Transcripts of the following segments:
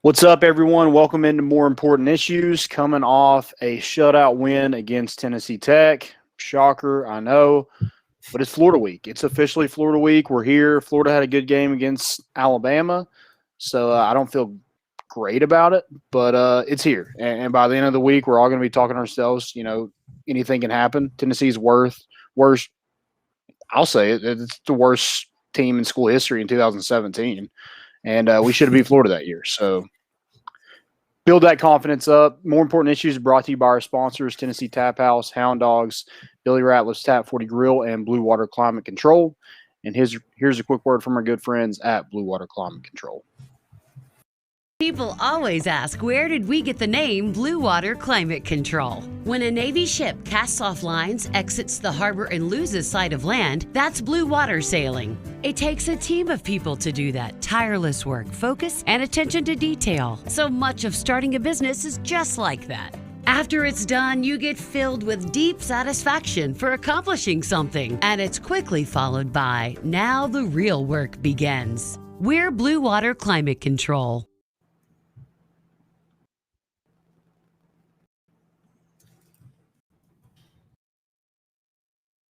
What's up, everyone? Welcome into More Important Issues. Coming off a shutout win against Tennessee Tech. Shocker, I know, but it's Florida week. It's officially Florida week. We're here. Florida had a good game against Alabama, so I don't feel great about it, but it's here. And by the end of the week, we're all going to be talking to ourselves. Anything can happen. Tennessee's worst. I'll say it. It's the worst team in school history in 2017. And we should have beat Florida that year. So build that confidence up. More Important Issues brought to you by our sponsors, Tennessee Tap House, Hound Dogs, Billy Ratliff's Tap 40 Grill, and Blue Water Climate Control. And here's a quick word from our good friends at Blue Water Climate Control. People always ask, where did we get the name Blue Water Climate Control? When a Navy ship casts off lines, exits the harbor, and loses sight of land, that's blue water sailing. It takes a team of people to do that. Tireless work, focus, and attention to detail. So much of starting a business is just like that. After it's done, you get filled with deep satisfaction for accomplishing something. And it's quickly followed by, now the real work begins. We're Blue Water Climate Control.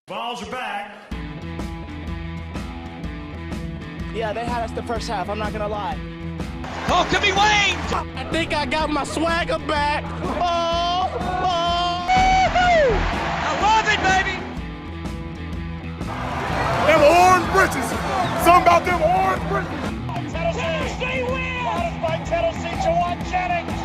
Balls are back. Yeah, they had us the first half, I'm not gonna lie. Oh, could be Wayne! I think I got my swagger back. Oh! I love it, baby! Them orange britches. Something about them orange britches. Tennessee wins! Out by Tennessee, JAUAN Jennings.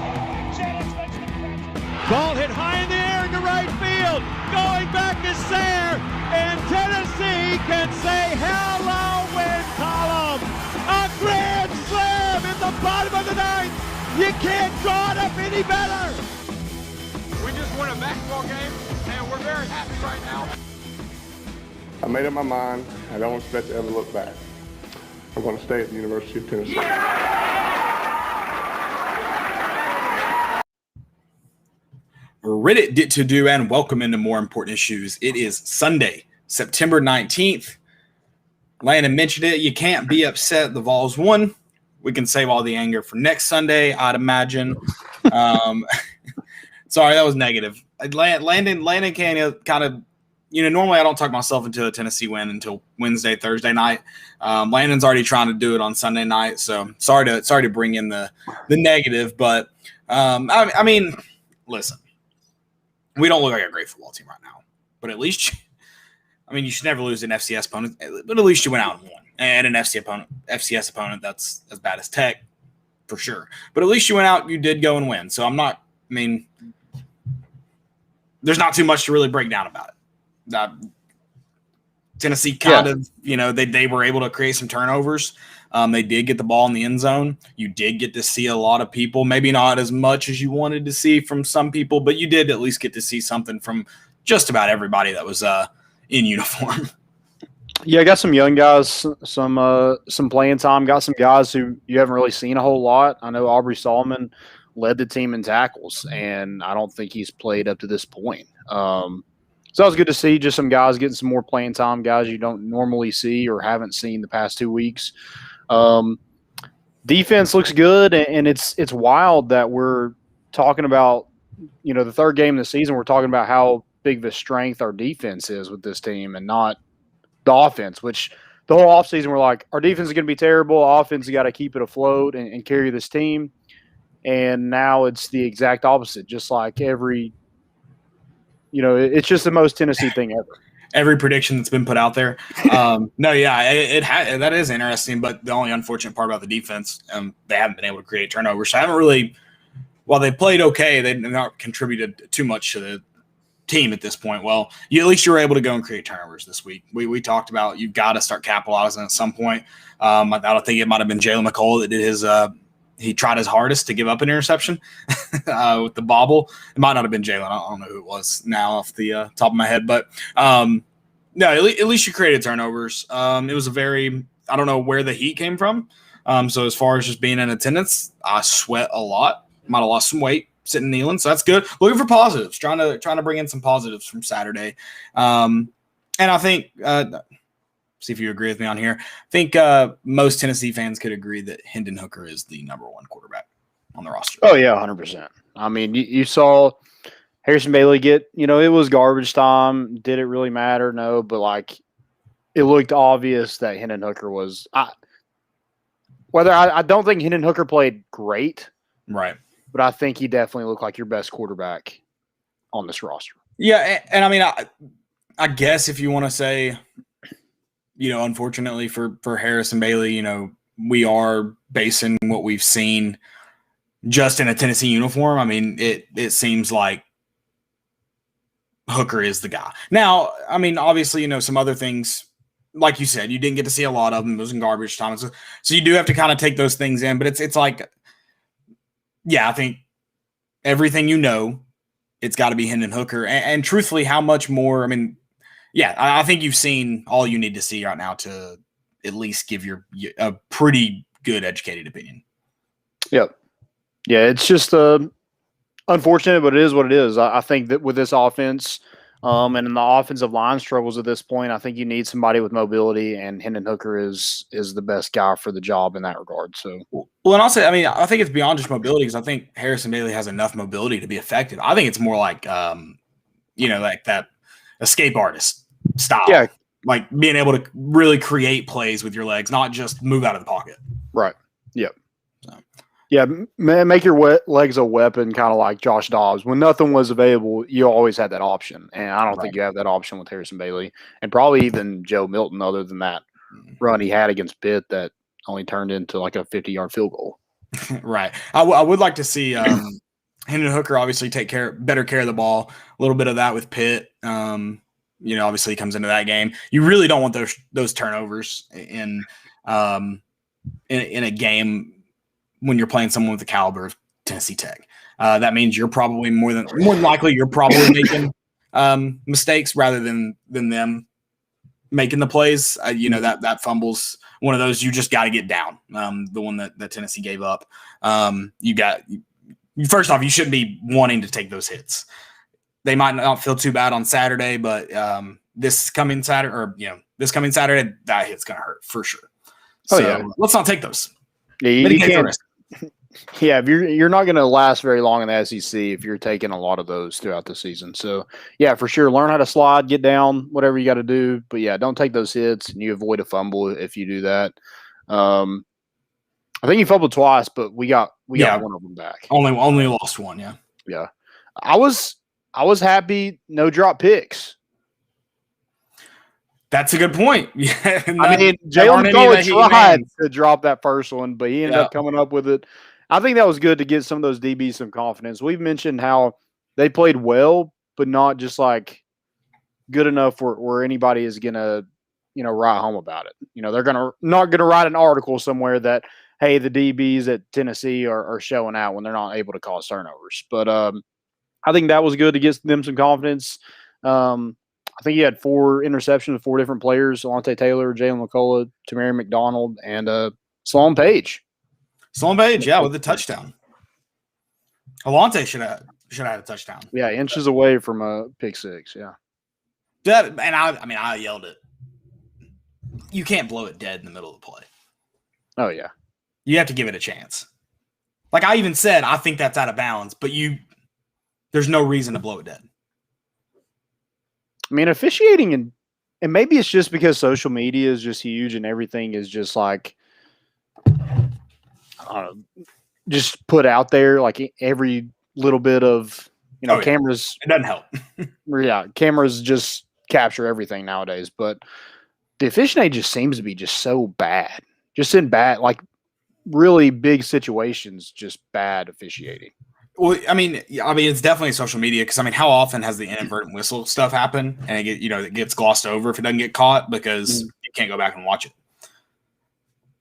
Jennings makes the catch. Ball hit high in the air into right field. Going back is Sayre, and Tennessee can say hello win column. A grand slam in the bottom of the ninth. You can't draw it up any better. We just won a basketball game, and we're very happy right now. I made up my mind. I don't expect to ever look back. I'm going to stay at the University of Tennessee. Reddit to do and welcome into More Important Issues. It is Sunday, September 19th. Landon mentioned it. You can't be upset the Vols won. We can save all the anger for next Sunday, I'd imagine. Sorry, that was negative. Landon kind of, normally I don't talk myself into a Tennessee win until Wednesday, Thursday night. Landon's already trying to do it on Sunday night, so sorry to bring in the negative, but I mean, listen. We don't look like a great football team right now, but at least, you should never lose an FCS opponent, but at least you went out and won. And an FCS opponent that's as bad as Tech, for sure. But at least you went out, you did go and win. So there's not too much to really break down about it. Tennessee kind of, they were able to create some turnovers. They did get the ball in the end zone. You did get to see a lot of people, maybe not as much as you wanted to see from some people, but you did at least get to see something from just about everybody that was in uniform. Yeah, I got some young guys, some playing time. Got some guys who you haven't really seen a whole lot. I know Aubrey Solomon led the team in tackles, and I don't think he's played up to this point. So it was good to see just some guys getting some more playing time, guys you don't normally see or haven't seen the past 2 weeks. Defense looks good, and it's wild that we're talking about, the third game of the season, we're talking about how big of a strength our defense is with this team and not the offense, which the whole offseason we're like, our defense is going to be terrible. Offense has got to keep it afloat and carry this team. And now it's the exact opposite, just like it's just the most Tennessee thing ever. Every prediction that's been put out there. That is interesting, but the only unfortunate part about the defense, they haven't been able to create turnovers. So I haven't really, while they played okay, they've not contributed too much to the team at this point. Well, at least you were able to go and create turnovers this week. We talked about you've got to start capitalizing at some point. I don't think it might have been Jalen McCall that did his he tried his hardest to give up an interception with the bobble. It might not have been Jalen. I don't know who it was now off the top of my head. But, no, at least you created turnovers. It was I don't know where the heat came from. So as far as just being in attendance, I sweat a lot. Might have lost some weight sitting kneeling. So that's good. Looking for positives, trying to bring in some positives from Saturday. And I think see if you agree with me on here. I think most Tennessee fans could agree that Hendon Hooker is the number one quarterback. on the roster. Oh yeah, 100%. I mean, you saw Harrison Bailey get, it was garbage time. Did it really matter? No, but like it looked obvious that Hendon Hooker was. I don't think Hendon Hooker played great, Right? but I think he definitely looked like your best quarterback on this roster. Yeah, and I mean, I guess if you want to say, unfortunately for Harrison Bailey, we are basing what we've seen just in a Tennessee uniform. I mean, it seems like Hooker is the guy. Now, I mean, obviously, some other things, like you said, you didn't get to see a lot of them. It was in garbage time. So you do have to kind of take those things in. But it's like, yeah, I think everything it's got to be Hendon Hooker. And truthfully, how much more? I mean, yeah, I think you've seen all you need to see right now to at least give a pretty good educated opinion. Yep. Yeah, it's just unfortunate, but it is what it is. I think that with this offense and in the offensive line struggles at this point, I think you need somebody with mobility, and Hendon Hooker is the best guy for the job in that regard. So, well, and also, I mean, I think it's beyond just mobility because I think Harrison Bailey has enough mobility to be effective. I think it's more like, like that escape artist style. Yeah. Like being able to really create plays with your legs, not just move out of the pocket. Right. Yep. So. Yeah, make your legs a weapon, kind of like Josh Dobbs. When nothing was available, you always had that option, and I don't think you have that option with Harrison Bailey, and probably even Joe Milton. Other than that run he had against Pitt, that only turned into like a 50-yard field goal. Right. I would like to see Hendon Hooker obviously take better care of the ball. A little bit of that with Pitt. Obviously he comes into that game. You really don't want those turnovers in a game when you're playing someone with the caliber of Tennessee Tech. That means you're probably more than likely you're probably making mistakes rather than them making the plays. That fumble's one of those you just got to get down. The one that Tennessee gave up. First off, you shouldn't be wanting to take those hits. They might not feel too bad on Saturday, but this coming Saturday, that hit's gonna hurt for sure. So let's not take those. Yeah, you can't. Yeah, if you're not going to last very long in the SEC if you're taking a lot of those throughout the season. So, yeah, for sure, learn how to slide, get down, whatever you got to do. But, yeah, don't take those hits, and you avoid a fumble if you do that. I think you fumbled twice, but we got one of them back. Only lost one, yeah. Yeah. I was happy, no drop picks. That's a good point. Yeah, I mean, Jalen Cole tried to drop that first one, but he ended up coming up with it. I think that was good to give some of those DBs some confidence. We've mentioned how they played well, but not just like good enough where anybody is gonna, write home about it. They're not gonna write an article somewhere that, hey, the DBs at Tennessee are showing out when they're not able to cause turnovers. But I think that was good to get them some confidence. I think he had 4 interceptions with 4 different players: Alontae Taylor, Jalen McCullough, Tamari McDonald, and Sloan Page. Sloan Page, yeah, with a touchdown. Alontae should have had a touchdown. Yeah, inches away from a pick 6. Yeah. I yelled it. You can't blow it dead in the middle of the play. Oh yeah. You have to give it a chance. Like I even said, I think that's out of bounds, but there's no reason to blow it dead. I mean, officiating and maybe it's just because social media is just huge and everything is just like, just put out there, like every little bit of, cameras. It doesn't help. Yeah, cameras just capture everything nowadays. But the officiating just seems to be just so bad. Just in bad, like really big situations, just bad officiating. Well, I mean, it's definitely social media because how often has the inadvertent whistle stuff happen and it gets glossed over if it doesn't get caught because you can't go back and watch it.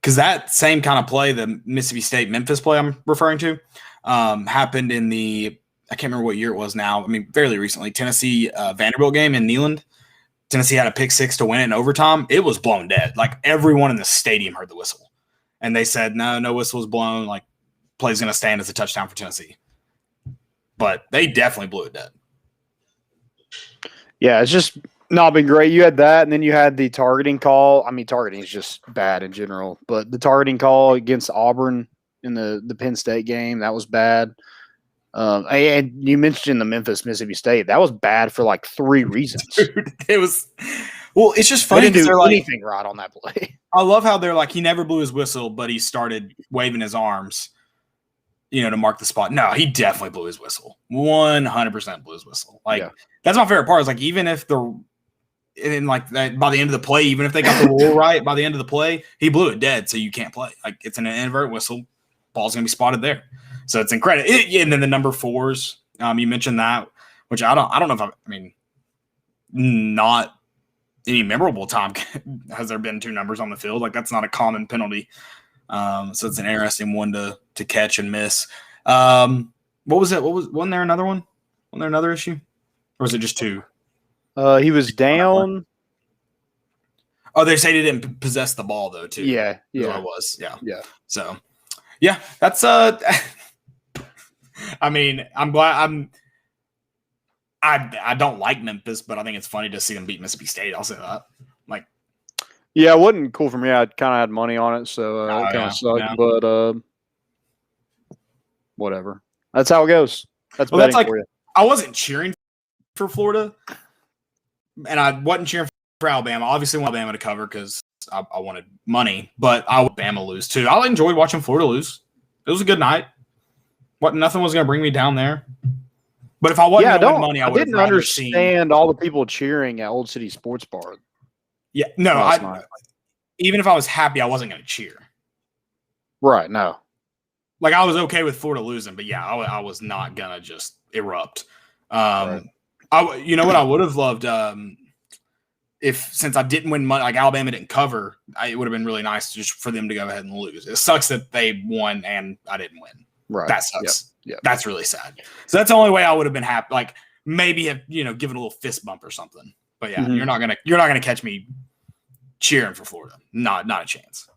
Because that same kind of play, the Mississippi State Memphis play I'm referring to, happened in I can't remember what year it was now. I mean, fairly recently, Tennessee Vanderbilt game in Neyland. Tennessee had a pick 6 to win it in overtime. It was blown dead. Like everyone in the stadium heard the whistle, and they said no whistle was blown. Like play's going to stand as a touchdown for Tennessee. But they definitely blew it dead. Yeah, it's just not been great. You had that, and then you had the targeting call. I mean, targeting is just bad in general. But the targeting call against Auburn in the Penn State game. That was bad. And you mentioned the Memphis Mississippi State. That was bad for like 3 reasons. Dude, it was. Well, it's just They funny didn't because do they're like, anything right on that play. I love how they're like, he never blew his whistle, but he started waving his arms, to mark the spot. No, he definitely blew his whistle. 100% blew his whistle. Like, that's my favorite part. Is like, even if by the end of the play, even if they got the rule right by the end of the play, he blew it dead, so you can't play. Like, it's an inadvertent whistle. Ball's gonna be spotted there, so it's incredible. And then the number 4s, you mentioned that, which I don't know if not any memorable time has there been 2 numbers on the field. Like, that's not a common penalty. So it's an interesting one to catch and miss. What was it? Wasn't there another one? Wasn't there another issue? Or was it just 2? He was down. Oh, they say they didn't possess the ball though, too. Yeah. That's what it was. Yeah. Yeah. So, yeah, that's I'm glad I don't like Memphis, but I think it's funny to see them beat Mississippi State. I'll say that. Like, yeah, it wasn't cool for me. I kind of had money on it, so it kind of sucked. Yeah. But whatever. That's how it goes. That's like, for you. I wasn't cheering for Florida, and I wasn't cheering for Alabama. Obviously, I want Alabama to cover because I wanted money, but I would Bama lose too. I enjoyed watching Florida lose. It was a good night. Nothing was going to bring me down there. But if I wasn't going to win money, I didn't understand all the people cheering at Old City Sports Bar. Yeah, no, even if I was happy, I wasn't going to cheer. Right, no. Like, I was okay with Florida losing, but yeah, I was not going to just erupt. Right. You know what I would have loved since I didn't win money, like Alabama didn't cover, it would have been really nice just for them to go ahead and lose. It sucks that they won and I didn't win. Right. That sucks. Yep. That's really sad. So that's the only way I would have been happy. Like, maybe have given a little fist bump or something. But yeah, you're not gonna catch me cheering for Florida. Not a chance.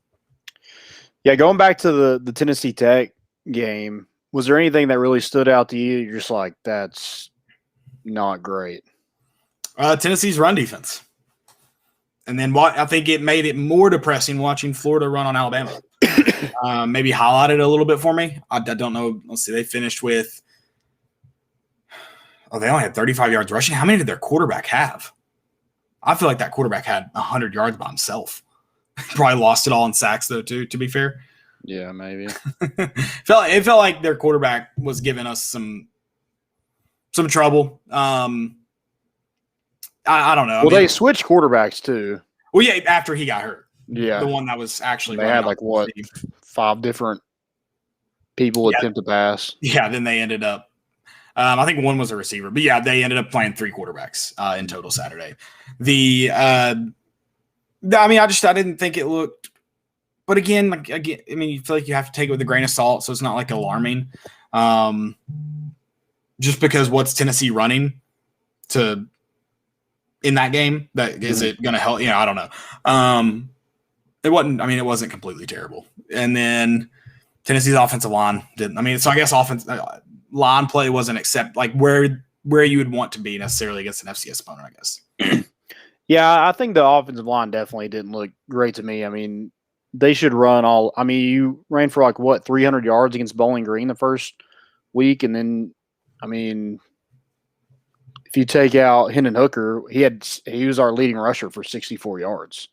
Yeah, going back to the Tennessee Tech game, was there anything that really stood out to you? You're just like, that's not great. Tennessee's run defense. And then I think it made it more depressing watching Florida run on Alabama. Maybe highlighted a little bit for me. I don't know. Let's see. They finished with they only had 35 yards rushing. How many did their quarterback have? I feel like that quarterback had 100 yards by himself. Probably lost it all in sacks, though, too, to be fair. Yeah, maybe. It felt like their quarterback was giving us some trouble. I don't know. Well, they switched quarterbacks, too. Well, yeah, after he got hurt. Yeah. The one that was actually they had, 5 different people attempt to pass. Yeah, then they ended up I think one was a receiver. But, yeah, they ended up playing 3 quarterbacks in total Saturday. I didn't think it looked – but, again, you feel like you have to take it with a grain of salt, so it's not, alarming. Just because what's Tennessee running in that game? Is it going to help? I don't know. It wasn't completely terrible. And then Tennessee's offensive line didn't. So I guess line play wasn't where you would want to be necessarily against an FCS opponent, I guess. Yeah, I think the offensive line definitely didn't look great to me. They should run all. You ran for 300 yards against Bowling Green the first week, and then, if you take out Hendon Hooker, he was our leading rusher for 64 yards.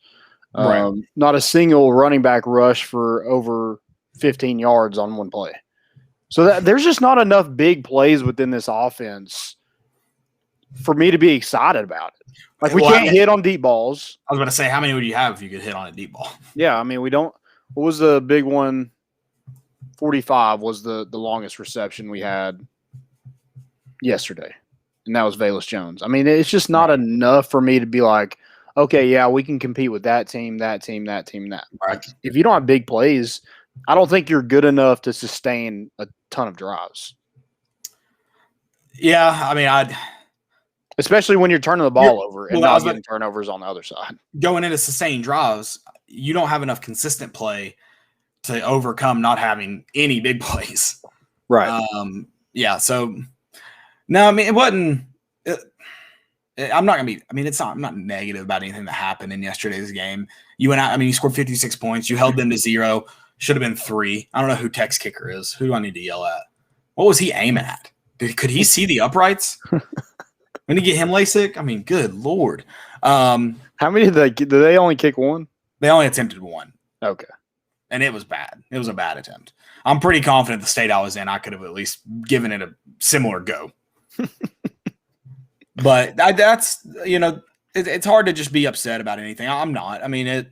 Right. Not a single running back rush for over 15 yards on one play. So there's just not enough big plays within this offense for me to be excited about it. We can't hit on deep balls. I was going to say, how many would you have if you could hit on a deep ball? Yeah, we don't. What was the big one? 45 was the longest reception we had yesterday, and that was Velus Jones. It's just not enough for me to be like, okay, yeah, we can compete with that team, that team, that team, that. Right. If you don't have big plays, I don't think you're good enough to sustain a ton of drives. Yeah, especially when you're turning the ball over and not getting turnovers on the other side. Going into sustained drives, you don't have enough consistent play to overcome not having any big plays. Right. Yeah. So, no, it wasn't. I'm not going to be. I'm not negative about anything that happened in yesterday's game. You went out. You scored 56 points. You held them to 0. Should have been 3. I don't know who Tech's kicker is. Who do I need to yell at? What was he aim at? Could he see the uprights? When did he get him LASIK? I mean, good Lord. How many did they only kick one? They only attempted 1. Okay. And it was bad. It was a bad attempt. I'm pretty confident the state I was in, I could have at least given it a similar go. But that's, it's hard to just be upset about anything. I'm not. I mean,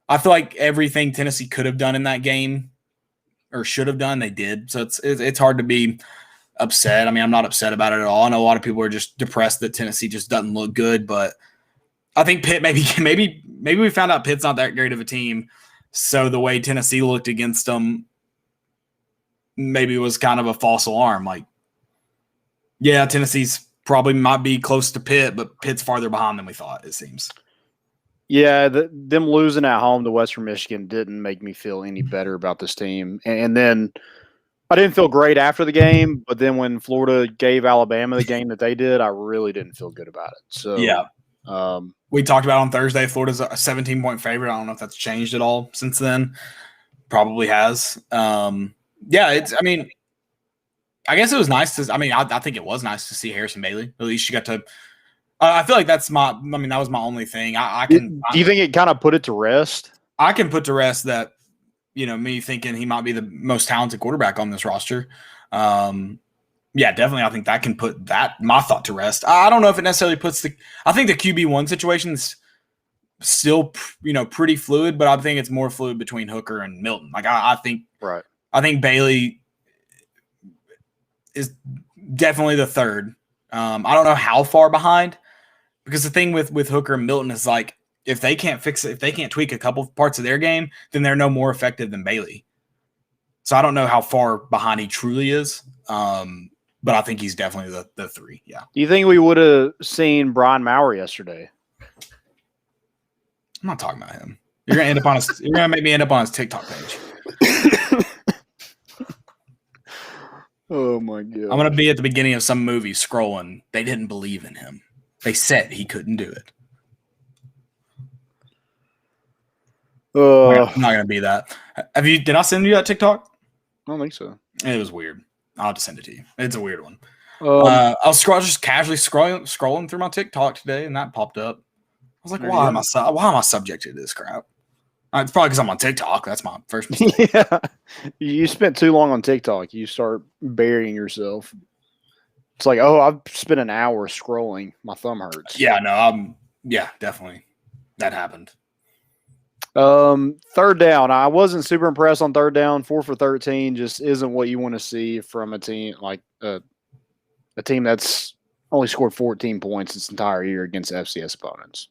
I feel like everything Tennessee could have done in that game or should have done, they did. So it's hard to be upset. I mean, I'm not upset about it at all. I know a lot of people are just depressed that Tennessee just doesn't look good, but I think Pitt maybe we found out Pitt's not that great of a team. So the way Tennessee looked against them maybe was kind of a false alarm. Like, yeah, Tennessee's probably might be close to Pitt, but Pitt's farther behind than we thought, it seems. Yeah, them losing at home to Western Michigan didn't make me feel any better about this team. And then I didn't feel great after the game, but then when Florida gave Alabama the game that they did, I really didn't feel good about it. So yeah. We talked about on Thursday, Florida's a 17-point favorite. I don't know if that's changed at all since then. Probably has. Yeah, I guess it was nice to – I think it was nice to see Harrison Bailey. At least you got to I feel like that was my only thing. Do you think it kind of put it to rest? I can put to rest that, me thinking he might be the most talented quarterback on this roster. Yeah, definitely. I think that can put my thought to rest. I don't know if it necessarily puts I think the QB1 situation is still, pretty fluid, but I think it's more fluid between Hooker and Milton. Like I think Bailey is definitely the third. I don't know how far behind, because the thing with Hooker and Milton is like, if they can't fix it, if they can't tweak a couple parts of their game, then they're no more effective than Bailey. So I don't know how far behind he truly is. But I think he's definitely the 3. Yeah. Do you think we would have seen Brian Maurer yesterday? I'm not talking about him. You're gonna end up on you're gonna make me end up on his TikTok page. Oh my God. I'm gonna be at the beginning of some movie scrolling. They didn't believe in him. They said he couldn't do it. I'm not gonna be that. Did I send you that TikTok? I don't think so. It was weird. I'll have to send it to you. It's a weird one. I was just casually scrolling through my TikTok today, and that popped up. I was like, why am I subject to this crap? It's probably because I'm on TikTok. That's my first mistake. Yeah. You spent too long on TikTok. You start burying yourself. It's like, I've spent an hour scrolling. My thumb hurts. Yeah, no, yeah, definitely. That happened. Third down. I wasn't super impressed on third down. 4 for 13 just isn't what you want to see from a team like a team that's only scored 14 points this entire year against FCS opponents.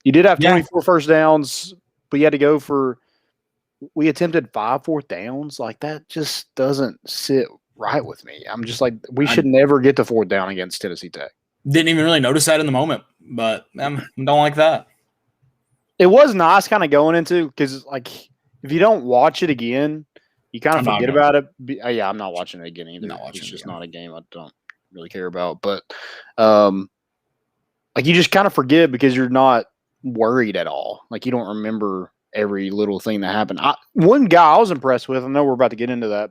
You did have 24 first downs, but you had to go for – we attempted 5 fourth downs. Like, that just doesn't sit right with me. I'm just like, we should never get to fourth down against Tennessee Tech. Didn't even really notice that in the moment, but I don't like that. It was nice kind of going into – because, like, if you don't watch it again, you kind of forget about it. Yeah, I'm not watching it again either. It's just not a game I don't really care about. But, like, you just kind of forget because you're not – worried at all. Like, you don't remember every little thing that happened. One guy I was impressed with, I know we're about to get into that,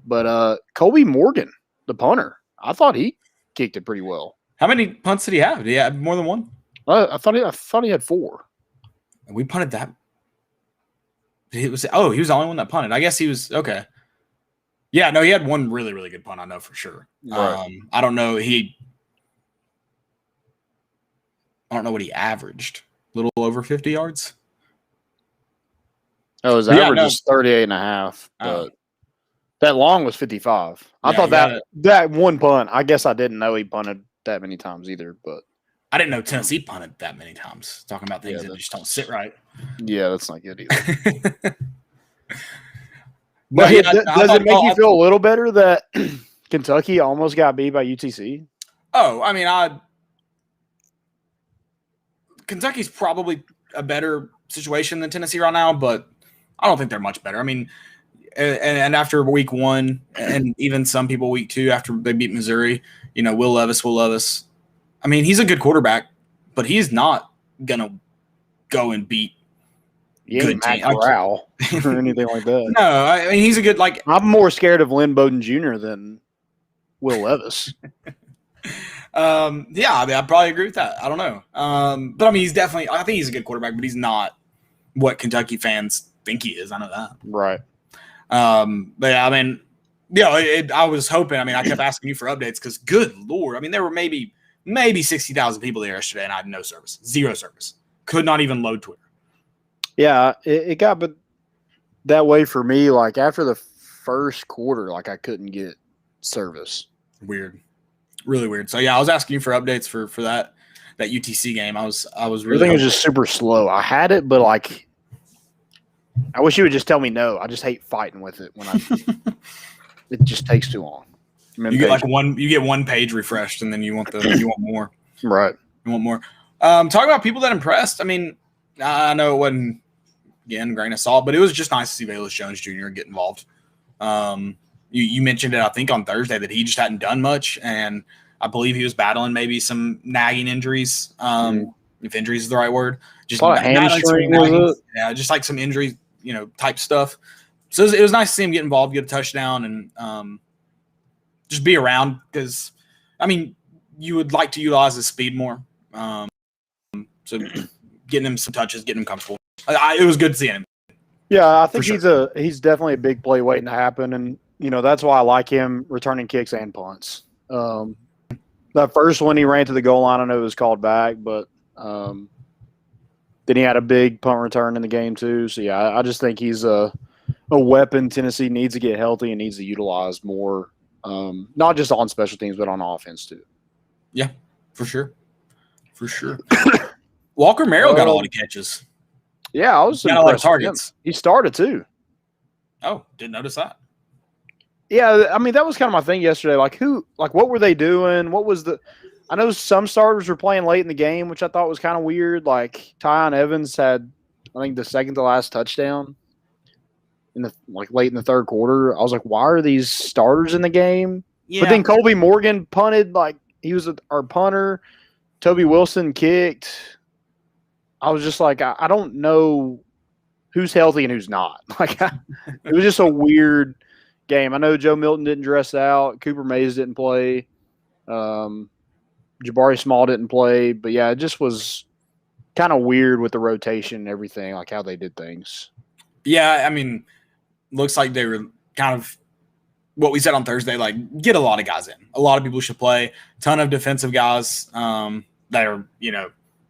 but Kobe Morgan, the punter, I thought he kicked it pretty well. How many punts did he have? Did he have more than one? I thought he had 4. We punted that. He was the only one that punted. I guess he was okay. Yeah, no, he had one really, really good punt. I know for sure. Right. I don't know what he averaged. Little over 50 yards. Oh, his average was 38.5. But that long was 55. I thought that one punt, I guess I didn't know he punted that many times either. But I didn't know Tennessee punted that many times. Talking about things that just don't sit right. Yeah, that's not good either. But does it make you feel a little better that Kentucky almost got beat by UTC? Oh, I mean, Kentucky's probably a better situation than Tennessee right now, but I don't think they're much better. I mean, and after week 1, and even some people week 2 after they beat Missouri, Will Levis. I mean, he's a good quarterback, but he's not going to go and beat He good ain't Matt team. Corral or anything like that. No, I mean he's a good I'm more scared of Lynn Bowden Jr. than Will Levis. Yeah, I mean, I probably agree with that. I don't know. But I mean, I think he's a good quarterback, but he's not what Kentucky fans think he is. I know that. Right. But yeah, I mean, I was hoping, I kept asking you for updates because good Lord, I mean, there were maybe 60,000 people there yesterday and I had no service, zero service. Could not even load Twitter. Yeah, it got but that way for me. Like after the first quarter, like I couldn't get service. Weird. Really weird. So yeah, I was asking you for updates for that UTC game. I was really Everything was just super slow. I had it, but like I wish you would just tell me no. I just hate fighting with it when it just takes too long. You get one page refreshed and then you want more. Right. You want more. Talking about people that impressed. I mean, I know it wasn't again grain of salt, but it was just nice to see Velus Jones Jr. get involved. You mentioned it, I think, on Thursday that he just hadn't done much, and I believe he was battling maybe some nagging injuries, if injuries is the right word. Just hamstring, was it? Yeah, just like some injury, type stuff. So it was nice to see him get involved, get a touchdown, and just be around because, I mean, you would like to utilize his speed more. So getting him some touches, getting him comfortable. It was good to see him. Yeah, I think he's definitely a big play waiting to happen, and that's why I like him returning kicks and punts. That first one he ran to the goal line, I know it was called back, but then he had a big punt return in the game too. So yeah, I just think he's a weapon Tennessee needs to get healthy and needs to utilize more, not just on special teams but on offense too. Yeah, for sure. Walker Merrill got a lot of catches. Yeah, I was got a lot of targets. He started too. Oh, didn't notice that. Yeah, I mean that was kind of my thing yesterday. What were they doing? I know some starters were playing late in the game, which I thought was kind of weird. Like Tyon Evans had, I think, the second to last touchdown late in the third quarter. I was like, why are these starters in the game? Yeah. But then Colby Morgan punted, like he was our punter. Toby Wilson kicked. I was just like, I don't know who's healthy and who's not. It was just a weird game. I know Joe Milton didn't dress out. Cooper Mays didn't play. Jabari Small didn't play. But, yeah, it just was kind of weird with the rotation and everything, like how they did things. Yeah, I mean, looks like they were kind of what we said on Thursday, like get a lot of guys in. A lot of people should play. Ton of defensive guys that are,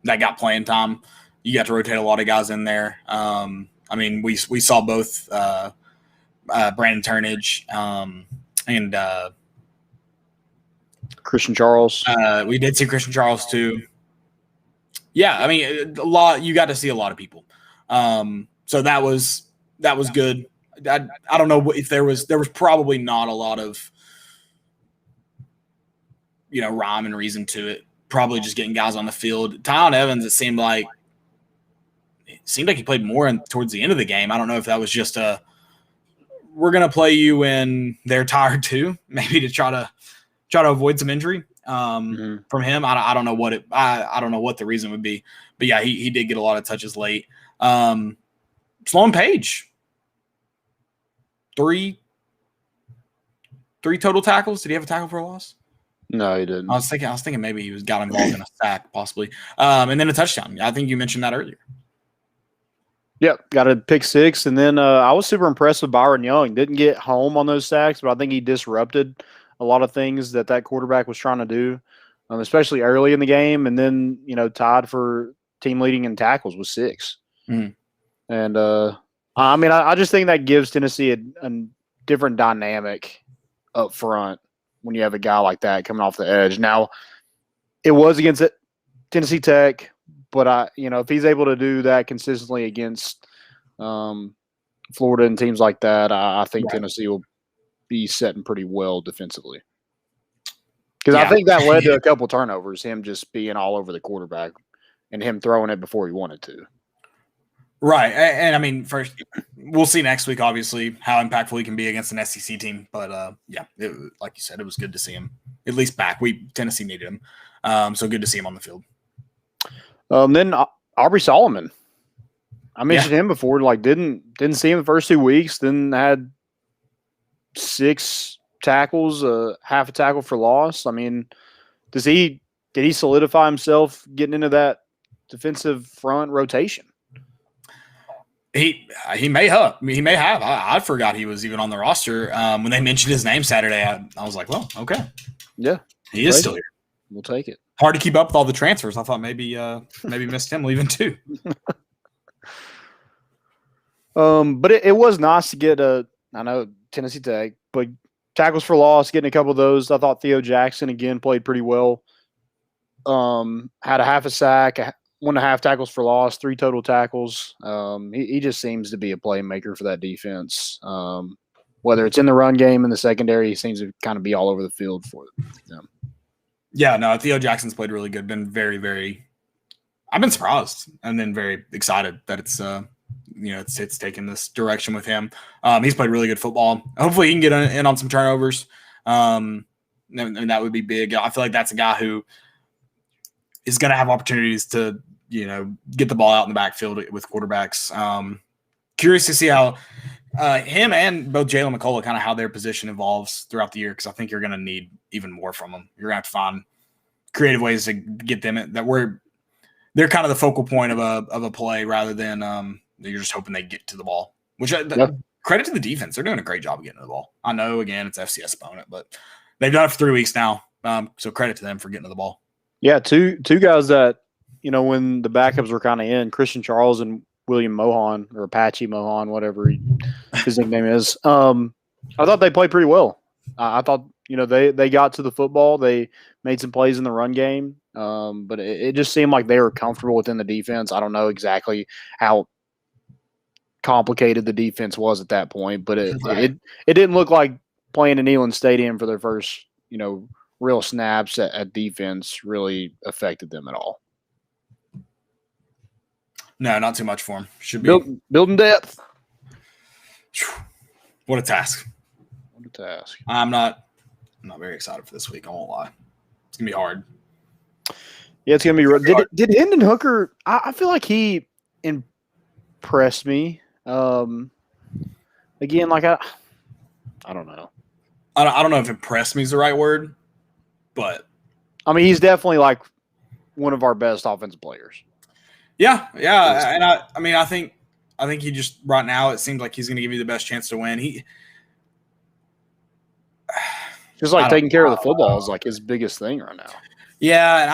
that got playing time. You got to rotate a lot of guys in there. I mean, we saw both Brandon Turnage and Christian Charles. We did see Christian Charles too. Yeah, I mean, a lot. You got to see a lot of people. So that was good. I don't know if there was probably not a lot of rhyme and reason to it. Probably just getting guys on the field. Tyon Evans, it seemed like he played more towards the end of the game. I don't know if that was just we're gonna play you when they're tired too, maybe to try to avoid some injury from him. I don't know what I don't know what the reason would be, but yeah, he did get a lot of touches late. Sloan Page, three total tackles. Did he have a tackle for a loss? No, he didn't. I was thinking maybe he got involved in a sack, possibly, and then a touchdown. I think you mentioned that earlier. Yep, got a pick six, and then I was super impressed with Byron Young. Didn't get home on those sacks, but I think he disrupted a lot of things that quarterback was trying to do, especially early in the game, and then tied for team leading in tackles with 6. Mm-hmm. And I mean, I just think that gives Tennessee a different dynamic up front when you have a guy like that coming off the edge. Now, it was against Tennessee Tech. But if he's able to do that consistently against Florida and teams like that, I think Tennessee will be setting pretty well defensively. Because I think that led to a couple turnovers, him just being all over the quarterback and him throwing it before he wanted to. Right. And I mean, first, we'll see next week, obviously, how impactful he can be against an SEC team. But like you said, it was good to see him at least back. Tennessee needed him. So good to see him on the field. Then Aubrey Solomon. I mentioned him before. Like, didn't see him the first 2 weeks. Then had 6 tackles, half a tackle for loss. I mean, did he solidify himself getting into that defensive front rotation? He may have. I forgot he was even on the roster. When they mentioned his name Saturday, I was like, well, okay. Yeah. He is still here. We'll take it. Hard to keep up with all the transfers. I thought maybe missed him leaving too. But it was nice to get I know Tennessee Tech, but tackles for loss, getting a couple of those. I thought Theo Jackson again played pretty well. Had a half a sack, 1.5 tackles for loss, 3 total tackles. He just seems to be a playmaker for that defense. Whether it's in the run game in the secondary, he seems to kind of be all over the field for them. Yeah, no, Theo Jackson's played really good. Been very, very. I've been surprised and then very excited that it's it's taken this direction with him. He's played really good football. Hopefully, he can get in on some turnovers. And that would be big. I feel like that's a guy who is going to have opportunities to get the ball out in the backfield with quarterbacks. Curious to see how him and both Jalen McCullough, kind of how their position evolves throughout the year, because I think you're going to need even more from them. You're going to have to find creative ways to get them they're kind of the focal point of a play rather than you're just hoping they get to the ball. Which credit to the defense, they're doing a great job of getting to the ball. I know again it's FCS opponent, but they've done it for 3 weeks now. So credit to them for getting to the ball. Yeah, two guys that when the backups were kind of in, Christian Charles and William Mohan, or Apache Mohan, whatever his nickname is. I thought they played pretty well. I thought they got to the football. They made some plays in the run game, but it just seemed like they were comfortable within the defense. I don't know exactly how complicated the defense was at that point, but it didn't look like playing in Neyland Stadium for their first real snaps at defense really affected them at all. No, not too much for him. Should be building depth. What a task. What a task. I'm not very excited for this week. I won't lie. It's gonna be hard. Yeah, it's gonna be. Did Hendon Hooker? I feel like he impressed me. Again, like I don't know. I don't know if impressed me is the right word, but I mean he's definitely like one of our best offensive players. Yeah, and I think he just right now it seems like he's going to give you the best chance to win. He just like taking care of the football is like his biggest thing right now. Yeah, and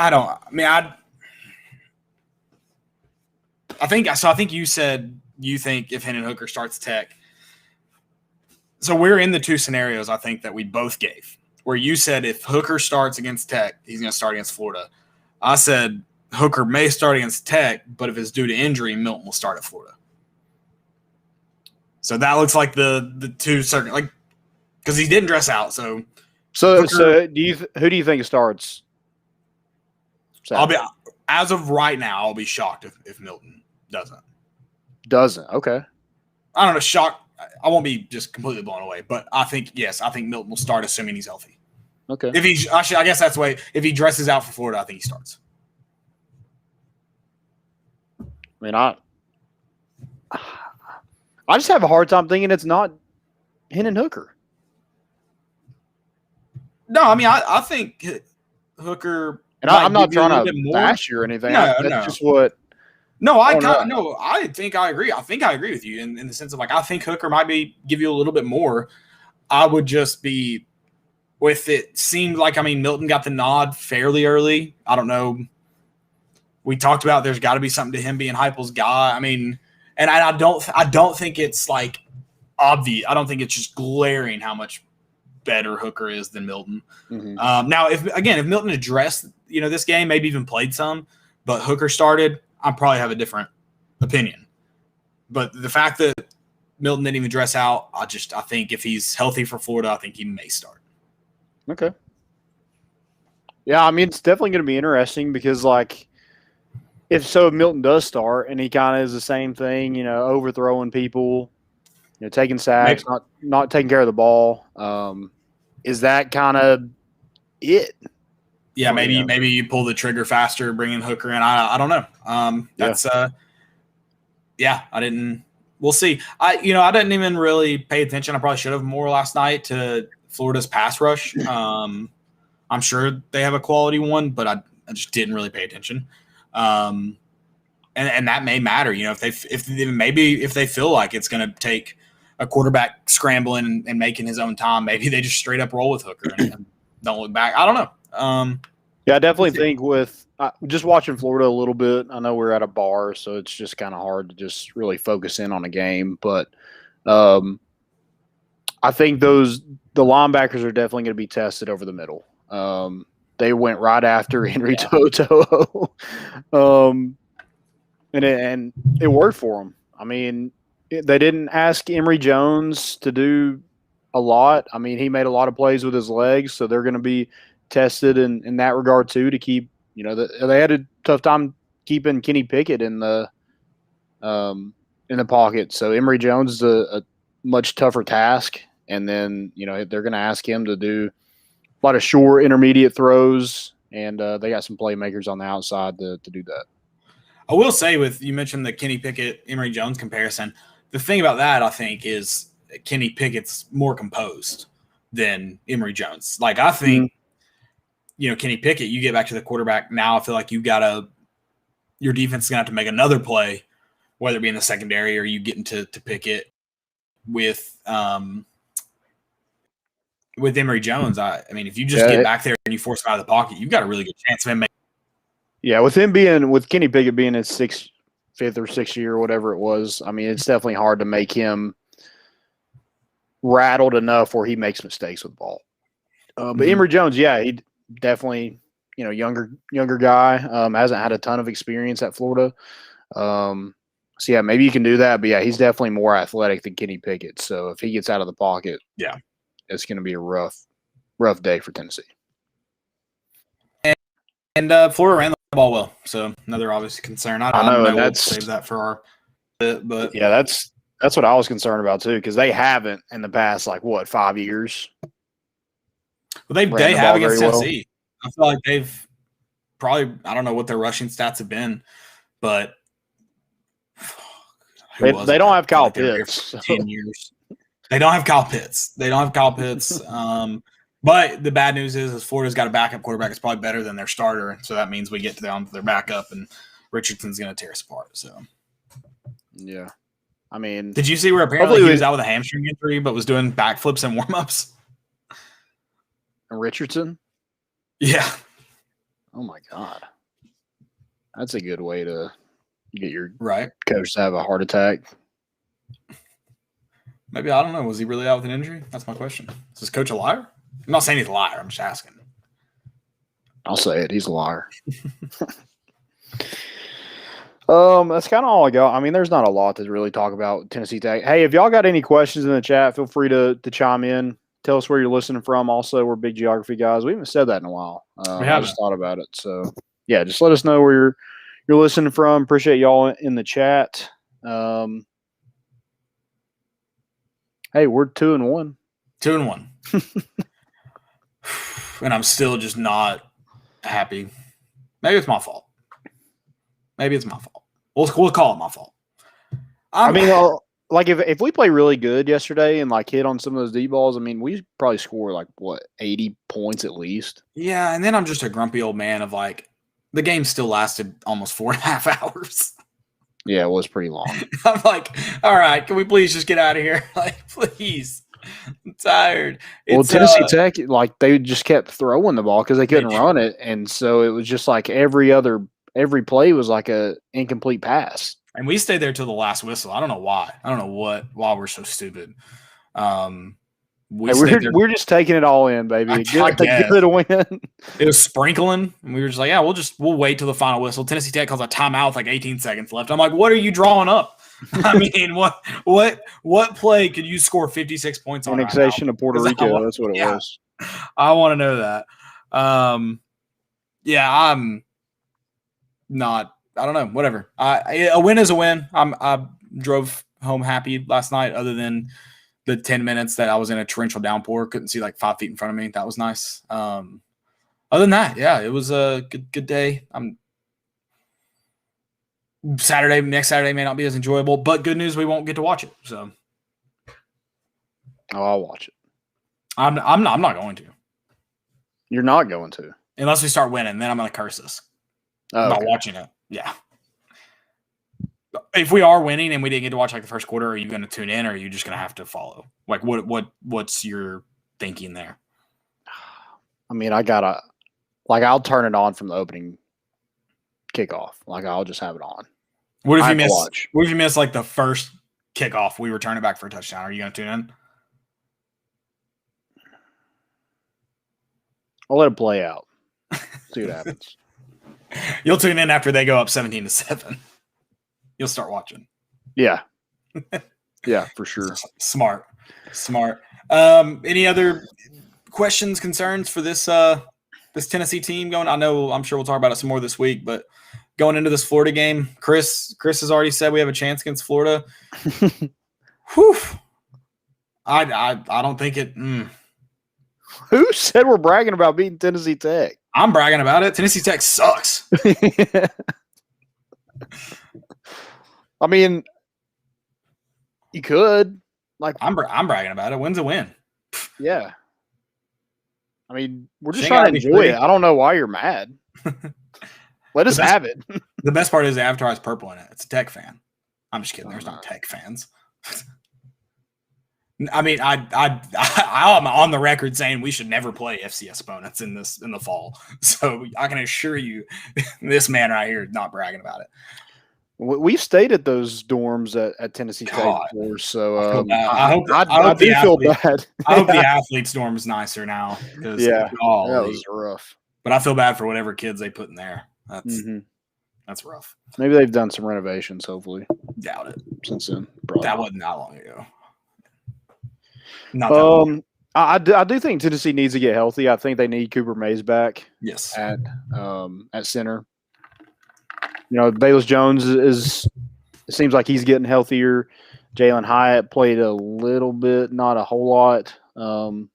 I think you said you think if Hendon Hooker starts Tech. So we're in the 2 scenarios I think that we both gave. Where you said if Hooker starts against Tech, he's going to start against Florida. I said Hooker may start against Tech, but if it's due to injury, Milton will start at Florida. So that looks like the 2 certain, like, because he didn't dress out. So Hooker, who do you think starts? As of right now, I'll be shocked if Milton doesn't. Okay. I don't know, shocked. I won't be just completely blown away, but I think Milton will start assuming he's healthy. Okay. I guess that's the way. If he dresses out for Florida, I think he starts. I mean, I just have a hard time thinking it's not Hendon Hooker. No, I mean, I think Hooker. And I'm not trying to bash you or anything. That's just what. No, I think I agree. I think I agree with you in the sense of like I think Hooker might give you a little bit more. I would just be with it. Seemed like Milton got the nod fairly early. I don't know. We talked about there's got to be something to him being Heupel's guy. I mean, and I don't think it's like obvious. I don't think it's just glaring how much better Hooker is than Milton. Mm-hmm. Now, if Milton addressed this game, maybe even played some, but Hooker started, I probably have a different opinion. But the fact that Milton didn't even dress out, I think if he's healthy for Florida, I think he may start. Okay. Yeah, I mean, it's definitely going to be interesting because, like, if Milton does start and he kind of is the same thing, overthrowing people, taking sacks, not taking care of the ball, is that kind of it? Yeah, maybe you pull the trigger faster, bringing Hooker in. I don't know. yeah, I didn't. We'll see. I didn't even really pay attention. I probably should have more last night to Florida's pass rush. I'm sure they have a quality one, but I just didn't really pay attention. And that may matter, if they feel like it's going to take a quarterback scrambling and making his own time, maybe they just straight up roll with Hooker and don't look back. I don't know. Yeah, I definitely think with just watching Florida a little bit, I know we're at a bar, so it's just kind of hard to just really focus in on a game. But I think the linebackers are definitely going to be tested over the middle. They went right after Henry Toto. And it worked for them. I mean, they didn't ask Emory Jones to do a lot. I mean, he made a lot of plays with his legs, so they're going to be tested in that regard too. To keep, they had a tough time keeping Kenny Pickett in the pocket. So Emory Jones is a much tougher task, and then they're going to ask him to do a lot of short, intermediate throws, and they got some playmakers on the outside to do that. I will say, you mentioned the Kenny Pickett, Emory Jones comparison. The thing about that, I think, is Kenny Pickett's more composed than Emory Jones. Like, I think, Kenny Pickett, you get back to the quarterback now, I feel like your defense is going to have to make another play, whether it be in the secondary or you get into Pickett with Emory Jones. I mean, if you just get back there and you force him out of the pocket, you've got a really good chance of him making. Yeah, with Kenny Pickett being his fifth or sixth year, whatever it was, I mean, it's definitely hard to make him rattled enough where he makes mistakes with the ball. But Emory Jones, yeah, he definitely, younger guy, hasn't had a ton of experience at Florida. So yeah, maybe you can do that. But yeah, he's definitely more athletic than Kenny Pickett. So if he gets out of the pocket, yeah, it's going to be a rough day for Tennessee. And Florida ran the ball well, so another obvious concern. I know, and we'll save that for our bit, but yeah, that's what I was concerned about too, because they haven't in the past 5 years. Well, they have against Tennessee. Well. I feel like they've probably, I don't know what their rushing stats have been, but they don't have Kyle Pitts. 10 years. They don't have Kyle Pitts. But the bad news is Florida's got a backup quarterback that's probably better than their starter, so that means we get down to their backup, and Richardson's going to tear us apart. So, yeah, I mean, did you see where apparently he was out with a hamstring injury, but was doing backflips and warm-ups? Richardson? Yeah. Oh my God, that's a good way to get your coach to have a heart attack. Maybe, I don't know. Was he really out with an injury? That's my question. Is his coach a liar? I'm not saying he's a liar. I'm just asking. I'll say it. He's a liar. That's kind of all I got. I mean, there's not a lot to really talk about Tennessee Tech. Hey, if y'all got any questions in the chat, feel free to chime in. Tell us where you're listening from. Also, we're big geography guys. We haven't said that in a while. I just thought about it. So, yeah, just let us know where you're listening from. Appreciate y'all in the chat. Hey, we're 2-1. 2-1. And I'm still just not happy. Maybe it's my fault. We'll call it my fault. I mean, if we play really good yesterday and hit on some of those deep balls, I mean, we probably score 80 points at least. Yeah, and then I'm just a grumpy old man of the game still lasted almost 4.5 hours. Yeah, it was pretty long. I'm like, all right, can we please just get out of here? Please. I'm tired. Tennessee Tech, they just kept throwing the ball because they couldn't run it, and so it was just every play was a incomplete pass. And we stayed there till the last whistle. I don't know why. I don't know why we're so stupid. We're just taking it all in, baby. A good win. It was sprinkling, and we were just like, yeah, we'll wait till the final whistle. Tennessee Tech calls a timeout with 18 seconds left. I'm like, what are you drawing up? I mean, what play could you score 56 points on? Annexation of Puerto Rico. That's what it was. I want to know that. Yeah, I'm not. I don't know. Whatever. A win is a win. I drove home happy last night, other than the 10 minutes that I was in a torrential downpour. Couldn't see 5 feet in front of me. That was nice. Other than that, yeah, it was a good day. Next Saturday may not be as enjoyable, but good news, we won't get to watch it. So I'll watch it. I'm not going to. You're not going to, unless we start winning. Then I'm going to curse us okay. watching it. Yeah. If we are winning and we didn't get to watch like the first quarter, are you going to tune in, or are you just going to have to follow? Like, what's your thinking there? I mean, I'll turn it on from the opening kickoff. Like, I'll just have it on. What if you miss like the first kickoff? We return it back for a touchdown. Are you going to tune in? I'll let it play out. See what happens. You'll tune in after they go up 17-7. You'll start watching. Yeah. Yeah, for sure. Smart. Any other questions, concerns for this Tennessee team going? I'm sure we'll talk about it some more this week, but going into this Florida game, Chris has already said we have a chance against Florida. Whew. I don't think it. Who said we're bragging about beating Tennessee Tech? I'm bragging about it. Tennessee Tech sucks. I mean, you could. Like, I'm bragging about it. Win's a win. Yeah. I mean, we're just trying to enjoy it. I don't know why you're mad. Let us have it. The best part is the avatar has purple in it. It's a Tech fan. I'm just kidding. There's no Tech fans. I mean, I'm on the record saying we should never play FCS opponents in the fall. So I can assure you, this man right here is not bragging about it. We've stayed at those dorms at Tennessee Tech before, so I do feel bad. I hope the athletes' dorm is nicer now. Yeah, that was rough. But I feel bad for whatever kids they put in there. That's rough. Maybe they've done some renovations. Hopefully, doubt it. Since then, that wasn't that long ago. Not that long. I do think Tennessee needs to get healthy. I think they need Cooper Mays back. Yes, at center. You know, Bayless Jones it seems like he's getting healthier. Jalen Hyatt played a little bit, not a whole lot. So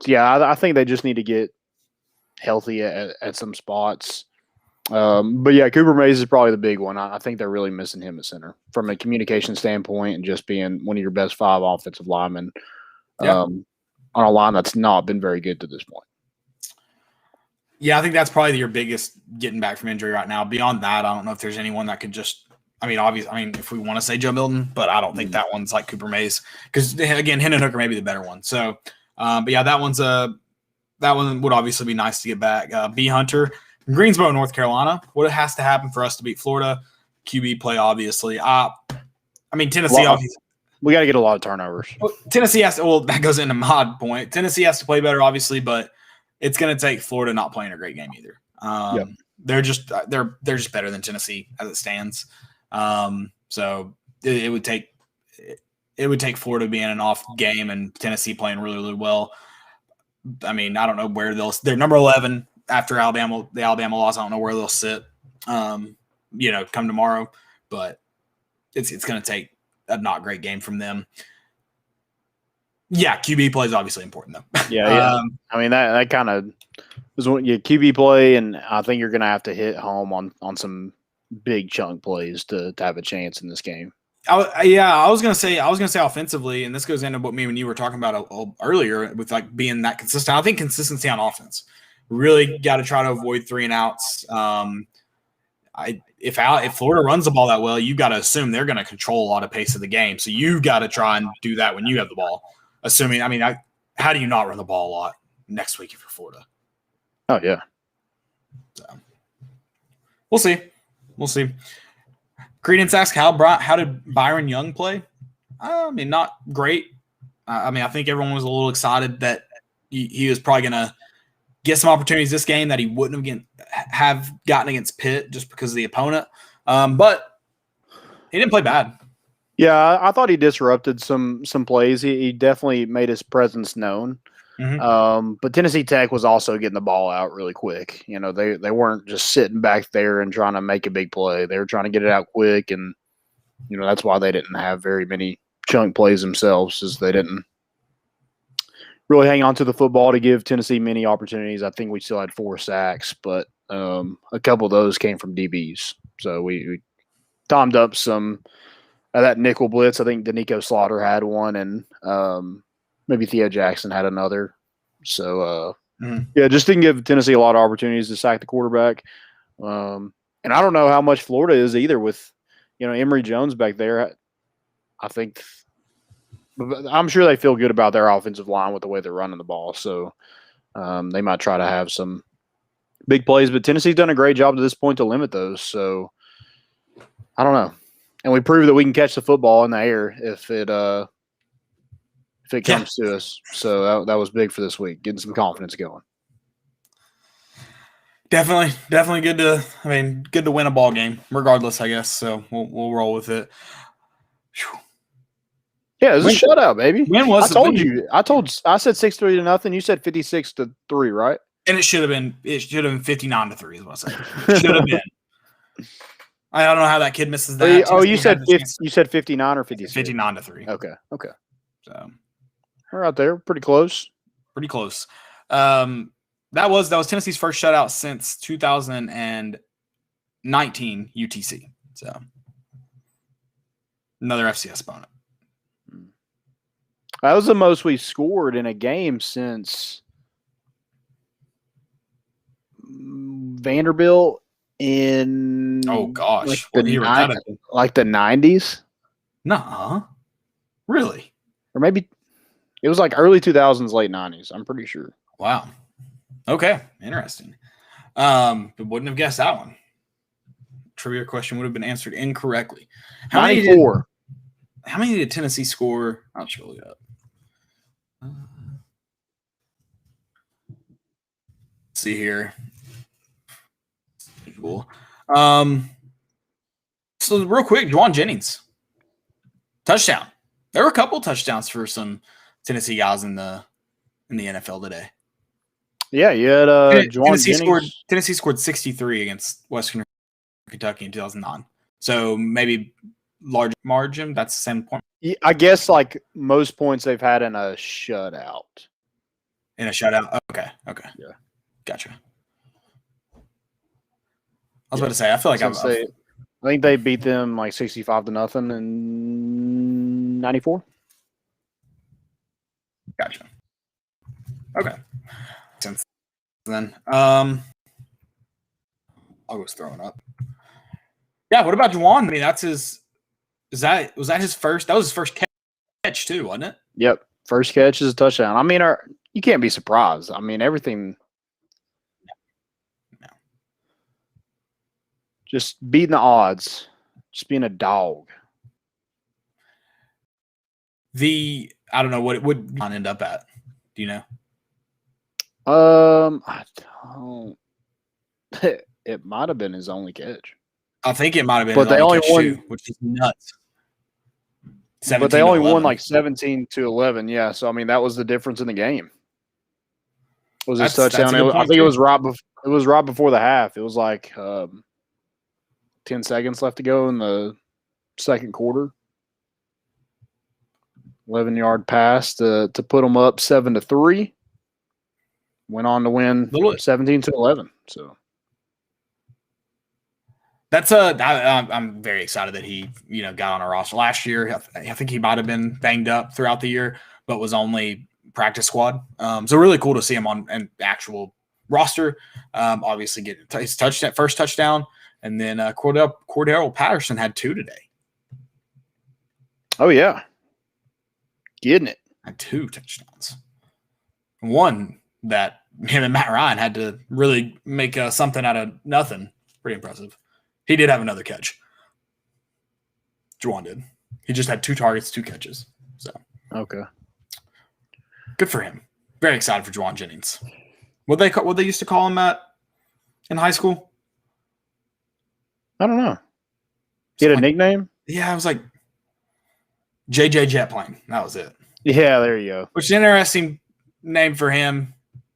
yeah, I think they just need to get healthy at some spots. But yeah, Cooper Mays is probably the big one. I think they're really missing him at center from a communication standpoint and just being one of your best 5 offensive linemen on a line that's not been very good to this point. Yeah, I think that's probably your biggest getting back from injury right now. Beyond that, I don't know if there's anyone that could just – if we want to say Joe Milton, but I don't think that one's like Cooper Mays because, again, Hendon Hooker may be the better one. So, but yeah, that one would obviously be nice to get back. B. Hunter, Greensboro, North Carolina. What has to happen for us to beat Florida? QB play, obviously. Tennessee obviously. We got to get a lot of turnovers. Tennessee has to – well, that goes into my point. Tennessee has to play better, obviously, but – it's going to take Florida not playing a great game either. They're just better than Tennessee as it stands. So it would take Florida being an off game and Tennessee playing really, really well. I mean, I don't know where they're number 11 after the Alabama loss. I don't know where they'll sit. Come tomorrow, but it's going to take a not great game from them. Yeah, QB play is obviously important, though. Yeah. I mean, that kind of is what QB play, and I think you're going to have to hit home on some big chunk plays to have a chance in this game. I was going to say offensively, and this goes into what me and you were talking about earlier with like being that consistent. I think consistency on offense. Really got to try to avoid 3 and outs. If Florida runs the ball that well, you got to assume they're going to control a lot of pace of the game. So you've got to try and do that when you have the ball. How do you not run the ball a lot next week if you're Florida? Oh, yeah. So, we'll see. Credence asks, how did Byron Young play? Not great. I think everyone was a little excited that he was probably going to get some opportunities this game that he wouldn't have gotten against Pitt just because of the opponent. But he didn't play bad. Yeah, I thought he disrupted some plays. He definitely made his presence known. Mm-hmm. But Tennessee Tech was also getting the ball out really quick. You know, they weren't just sitting back there and trying to make a big play. They were trying to get it out quick, and that's why they didn't have very many chunk plays themselves, is they didn't really hang on to the football to give Tennessee many opportunities. I think we still had 4 sacks, but A couple of those came from DBs. So we timed up some of that nickel blitz. I think Danico Slaughter had one, and maybe Theo Jackson had another. So, yeah, just didn't give Tennessee a lot of opportunities to sack the quarterback. And I don't know how much Florida is either with, Emory Jones back there. I think I'm sure they feel good about their offensive line with the way they're running the ball. So they might try to have some big plays, but Tennessee's done a great job to this point to limit those. So I don't know. And we proved that we can catch the football in the air if it comes to us. So that was big for this week, getting some confidence going. Definitely good to win a ball game, regardless, I guess. So we'll roll with it. Whew. Yeah, it was a shutout, baby. When was I told you. I said 6-3-0. You said 56-3, right? And it should have been 59-3 is what I said. Should have been. I don't know how that kid misses that. Oh, you said 59 or 56? 59-3. Okay. So we're out there, pretty close. Pretty close. That was Tennessee's first shutout since 2019 UTC. So another FCS opponent. That was the most we scored in a game since Vanderbilt in gosh, like the 90s. Nuh-uh. Really? Or maybe it was like early 2000s, late 90s. I'm pretty sure. Wow. Okay, interesting. But wouldn't have guessed that one. Trivia question would have been answered incorrectly. 94. How many did Tennessee score? I'll just look it up. Let's see here. Cool. So real quick, JAUAN Jennings. Touchdown. There were a couple touchdowns for some Tennessee guys in the NFL today. Yeah, you had JAUAN Jennings. Tennessee scored 63 against Western Kentucky in 2009. So maybe large margin. That's the same point. I guess like most points they've had in a shutout. In a shutout? Okay. Yeah. Gotcha. I was about to say, I feel like I think they beat them like 65-0 in 94. Gotcha. Okay. Since then, I was throwing up. Yeah. What about JAUAN? I mean, that's his. Was that his first? That was his first catch too, wasn't it? Yep. First catch is a touchdown. I mean, you can't be surprised. I mean, everything. No. Just beating the odds. Just being a dog. I don't know what it would end up at. Do you know? I don't. It might have been his only catch. I think it might have been. But they only won, too, which is nuts. But they only won like 17-11. Yeah, so I mean that was the difference in the game. Was his touchdown? I think it was right before the half. It was like 10 seconds left to go in the second quarter. 11-yard pass to put them up 7-3. Went on to win 17-11. So that's I'm very excited that he got on our roster last year. I think he might have been banged up throughout the year, but was only practice squad. So really cool to see him on an actual roster. Obviously getting his first touchdown, and then Cordell Patterson had 2 today. Oh yeah, getting it. Had 2 touchdowns. One that him and Matt Ryan had to really make something out of nothing. Pretty impressive. He did have another catch. JAUAN did. He just had 2 targets, 2 catches. So okay, good for him. Very excited for JAUAN Jennings. What they used to call him at in high school? I don't know. He had a nickname? Yeah, it was like JJ Jet Plane. That was it. Yeah, there you go. Which is an interesting name for him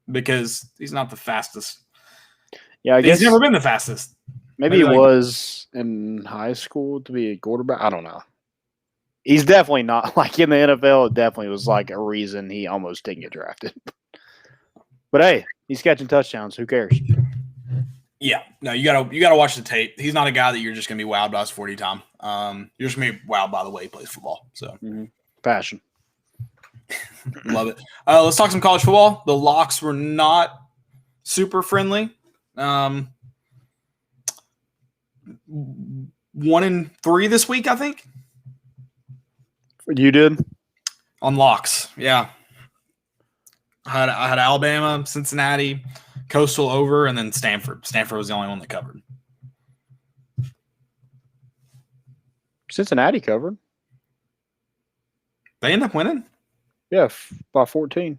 because he's not the fastest. Yeah, I guess he's never been the fastest. Maybe he was in high school to be a quarterback. I don't know. He's definitely not like in the NFL. It definitely was like a reason he almost didn't get drafted. But hey, he's catching touchdowns. Who cares? Yeah, no, you gotta watch the tape. He's not a guy that you're just gonna be wowed by his 40 time. You're just gonna be wowed by the way he plays football. So Passion. love it. Let's talk some college football. The locks were not super friendly. 1-3 this week, I think. You did? On locks, yeah. I had Alabama, Cincinnati, Coastal over, and then Stanford. Stanford was the only one that covered. Cincinnati covered. They end up winning? Yeah, by 14.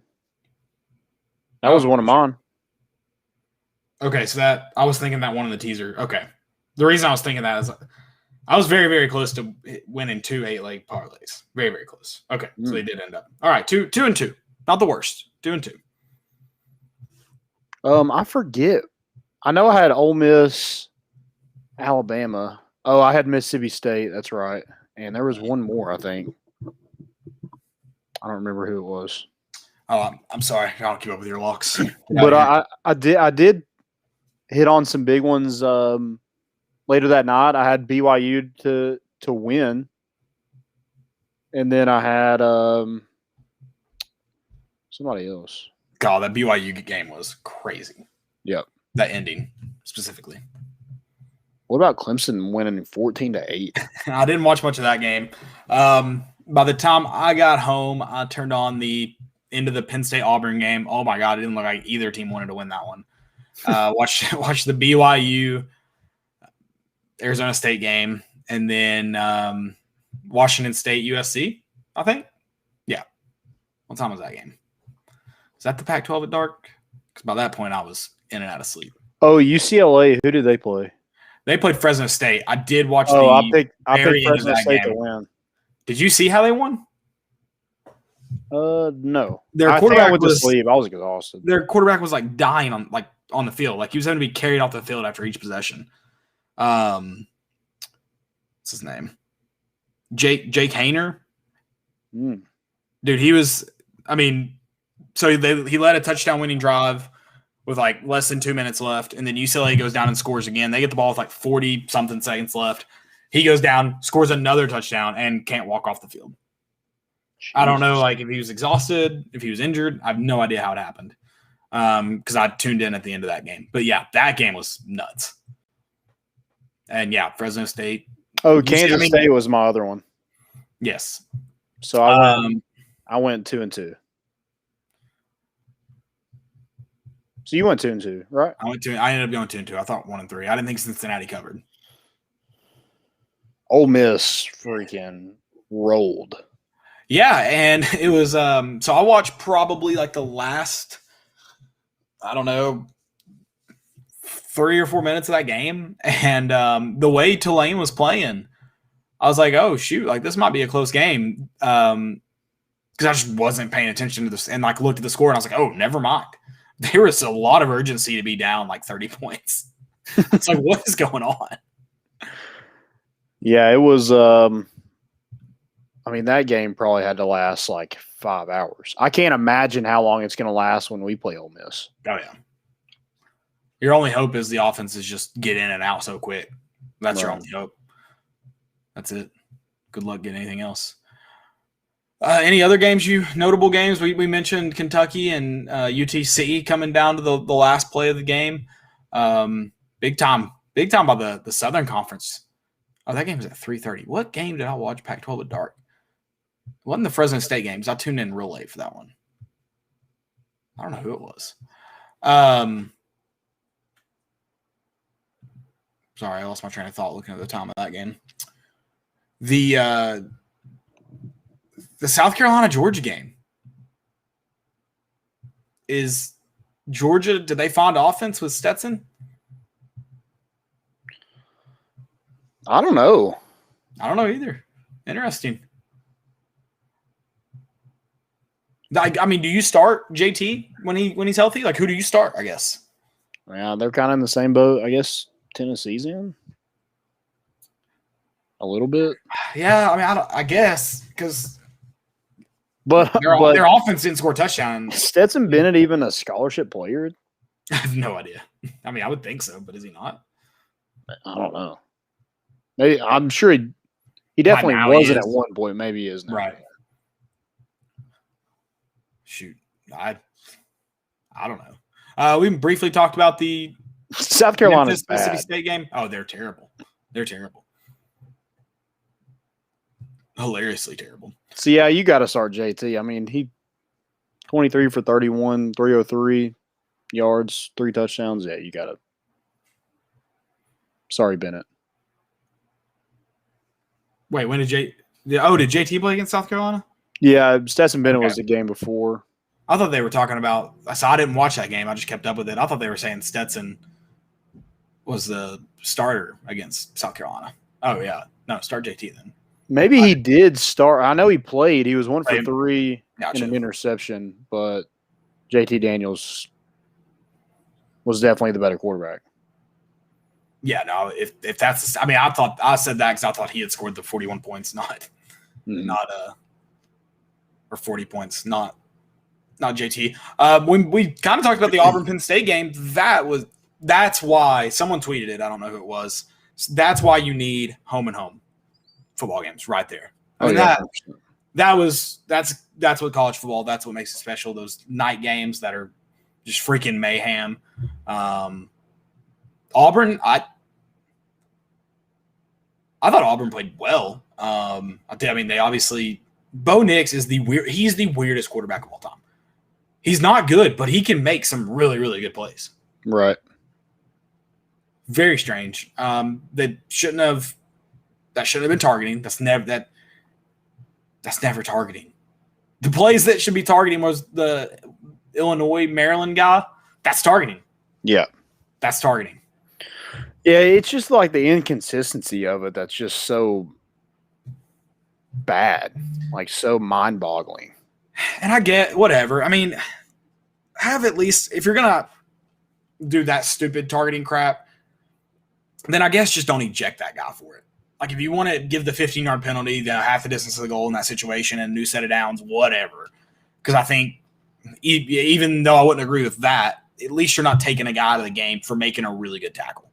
That was one of mine. Okay, so that I was thinking that one in the teaser. Okay. The reason I was thinking that is I was very, very close to winning 2 8-leg parlays. Very, very close. Okay, so they did end up. All right, 2-2. Not the worst. 2-2. I forget. I know I had Ole Miss, Alabama. Oh, I had Mississippi State. That's right. And there was one more, I think. I don't remember who it was. Oh, I'm sorry. I don't keep up with your locks. But I did hit on some big ones later that night. I had BYU to win. And then I had somebody else. God, that BYU game was crazy. Yep. That ending specifically. What about Clemson winning 14-8? I didn't watch much of that game. By the time I got home, I turned on the end of the Penn State Auburn game. Oh my God, it didn't look like either team wanted to win that one. Watch the BYU Arizona State game, and then Washington State USC, I think. Yeah. What time was that game? Is that the Pac-12 at dark? Because by that point, I was in and out of sleep. Oh, UCLA. Who did they play? They played Fresno State. I did watch I picked very end of Fresno that State game. to win. Did you see how they won? No. Their I quarterback went to was sleep. I was exhausted. Their quarterback was like dying on the field. Like he was having to be carried off the field after each possession. What's his name? Jake Hayner. Dude, he was. I mean, so he led a touchdown winning drive with like less than 2 minutes left, and then UCLA goes down and scores again. They get the ball with like 40 something seconds left. He goes down, scores another touchdown, and can't walk off the field. Jesus. I don't know, like if he was exhausted, if he was injured. I have no idea how it happened because I tuned in at the end of that game. But yeah, that game was nuts. And yeah, Fresno State. Oh, Kansas State was my other one. Yes. So I went 2-2. So you went 2-2, right? I ended up going 2-2. I thought 1-3. I didn't think Cincinnati covered. Ole Miss freaking rolled. Yeah, and it was so I watched probably like the last, I don't know, 3 or 4 minutes of that game, and the way Tulane was playing, I was like, oh shoot, like this might be a close game, because I just wasn't paying attention to this, and like looked at the score, and I was like, oh, never mind. There was a lot of urgency to be down like 30 points. It's like, what is going on? Yeah, it was. I mean, that game probably had to last like 5 hours. I can't imagine how long it's going to last when we play Ole Miss. Oh, yeah. Your only hope is the offense is just get in and out so quick. That's your only hope. That's it. Good luck getting anything else. Any other games, notable games? We mentioned Kentucky and UTC coming down to the last play of the game. Big time by the Southern Conference. Oh, that game was at 3:30. What game did I watch Pac-12 at dark? It wasn't the Fresno State games. I tuned in real late for that one. I don't know who it was. Sorry, I lost my train of thought looking at the time of that game. The South Carolina-Georgia game. Is Georgia, did they find offense with Stetson? I don't know. I don't know either. Interesting. I mean, do you start JT when he's healthy? Like, who do you start, I guess? Yeah, they're kind of in the same boat, I guess, Tennessee's in. A little bit. Yeah, I mean, I guess, because but their offense didn't score a touchdown. Stetson Bennett even a scholarship player? I have no idea. I mean, I would think so, but is he not? I don't know. Maybe I'm sure he definitely now he wasn't is. at one point. Maybe he is now. Right. Shoot, I don't know. We briefly talked about the South Carolina's Mississippi bad. State game. Oh, they're terrible. They're terrible. Hilariously terrible. So yeah, you got to start JT. I mean, he 23 for 31, 303 yards, 3 touchdowns. Yeah, you got to. Sorry, Bennett. Wait, when did did JT play against South Carolina? Yeah, Stetson Bennett was the game before. I thought they were talking about. So I didn't watch that game. I just kept up with it. I thought they were saying Stetson was the starter against South Carolina. Oh yeah, no, start JT then. Maybe he did start. I know he played. He was 1 for 3 Gotcha. in an interception, but JT Daniels was definitely the better quarterback. Yeah, no. If that's, I mean, I said that because I thought he had scored the 41 points, or 40 points, not JT. When we kind of talked about the Auburn Penn State game, that's why someone tweeted it. I don't know who it was. That's why you need home and home football games right there. I mean, that's what college football. That's what makes it special. Those night games that are just freaking mayhem. Auburn, I thought Auburn played well. I mean, they obviously Bo Nix is he's the weirdest quarterback of all time. He's not good, but he can make some really, really good plays. Right. Very strange. That shouldn't have been targeting. That's never targeting. The plays that should be targeting was the Illinois Maryland guy. That's targeting. Yeah. That's targeting. Yeah, it's just like the inconsistency of it that's just so bad, like so mind-boggling. And I get whatever. I mean, have at least, if you're gonna do that stupid targeting crap, then I guess just don't eject that guy for it. Like if you want to give the 15-yard penalty, half the distance of the goal in that situation and a new set of downs, whatever. Because I think even though I wouldn't agree with that, at least you're not taking a guy out of the game for making a really good tackle.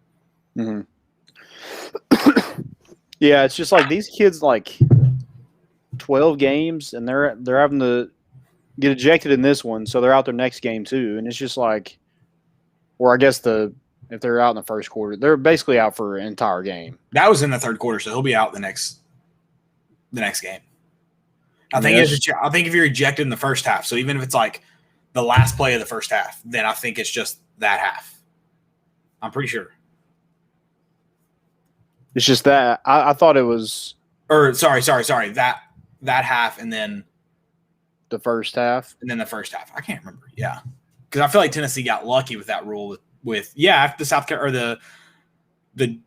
Mm-hmm. Yeah, it's just like these kids, like 12 games, and they're having to get ejected in this one, so they're out their next game too. And it's just like, or I guess if they're out in the first quarter, they're basically out for an entire game. That was in the third quarter, so he'll be out the next game. I think if you're ejected in the first half, so even if it's like the last play of the first half, then I think it's just that half. I'm pretty sure. It's just that I thought it was. Or sorry. That half and then the first half. And then the first half. I can't remember. Yeah, because I feel like Tennessee got lucky with that rule. After the South Carolina or the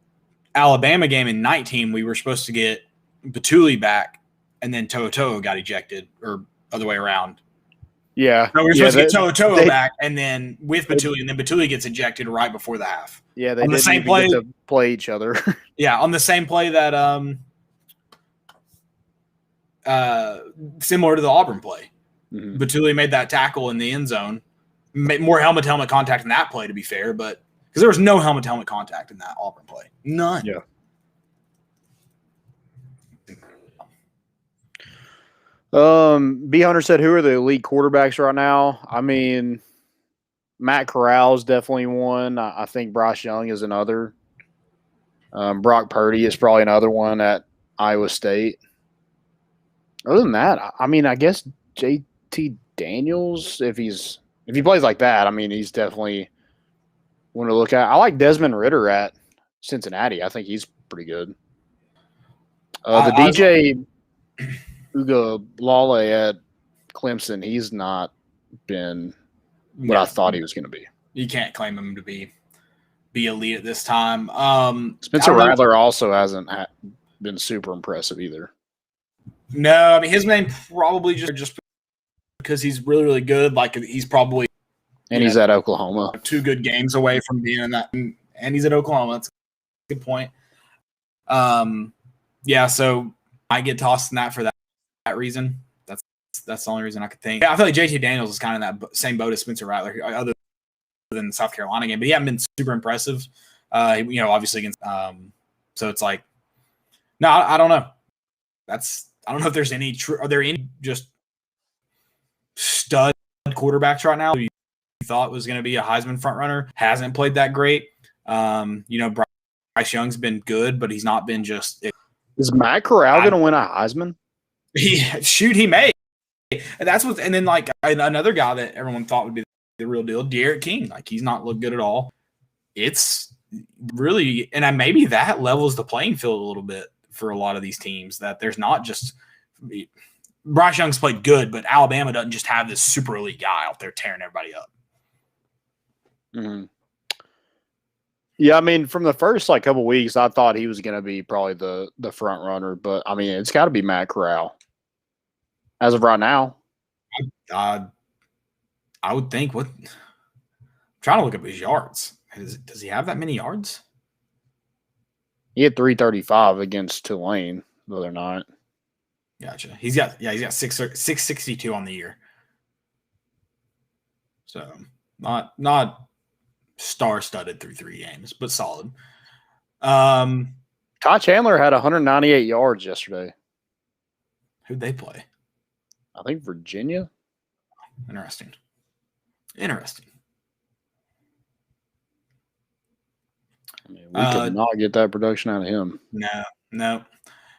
Alabama game in 19, we were supposed to get Batuli back, and then To'o got ejected, or other way around. Yeah, no, we were supposed to get To'o back, and then with Batuli, and then Batuli gets ejected right before the half. Yeah, they didn't even get to play each other. Yeah, on the same play that similar to the Auburn play. Mm-hmm. Batuli made that tackle in the end zone. Made more helmet-to-helmet contact in that play, to be fair, but because there was no helmet-to-helmet contact in that Auburn play. None. Yeah. B. Hunter said, who are the elite quarterbacks right now? I mean, Matt Corral's definitely one. I think Bryce Young is another. Brock Purdy is probably another one at Iowa State. Other than that, I mean, I guess JT Daniels, if he plays like that, I mean, he's definitely one to look at. I like Desmond Ridder at Cincinnati. I think he's pretty good. The DJ Ugalale at Clemson, he's not been what I thought he was going to be. You can't claim him to be elite at this time. Spencer Rattler also hasn't been super impressive either. No, I mean his name probably just because he's really, really good. Like he's probably he's at Oklahoma. 2 good games away from being in that, and he's at Oklahoma. That's a good point. Yeah, so I get tossed in that for that reason. That's the only reason I could think. Yeah, I feel like JT Daniels is kind of in that same boat as Spencer Rattler. Other than the South Carolina game, but he hasn't been super impressive. Obviously against. So it's like, no, I don't know. I don't know if there's any. Are there any just stud quarterbacks right now who you thought was going to be a Heisman frontrunner? Hasn't played that great. Bryce Young's been good, but he's not been just. Is Matt Corral going to win a Heisman? He may. And then like another guy that everyone thought would be the real deal, De'Aaron King. Like he's not looked good at all. It's really, and maybe that levels the playing field a little bit for a lot of these teams, that there's not just Bryce Young's played good, but Alabama doesn't just have this super elite guy out there tearing everybody up. Mm-hmm. Yeah, I mean, from the first couple weeks, I thought he was going to be probably the front runner, but I mean, it's got to be Matt Corral as of right now. I would think. I'm trying to look up his yards. Does he have that many yards? He had 335 against Tulane the other night. Gotcha. He's got 662 on the year. So not star-studded through 3 games, but solid. Ty Chandler had 198 yards yesterday. Who'd they play? I think Virginia. Interesting. I mean, we could not get that production out of him. No.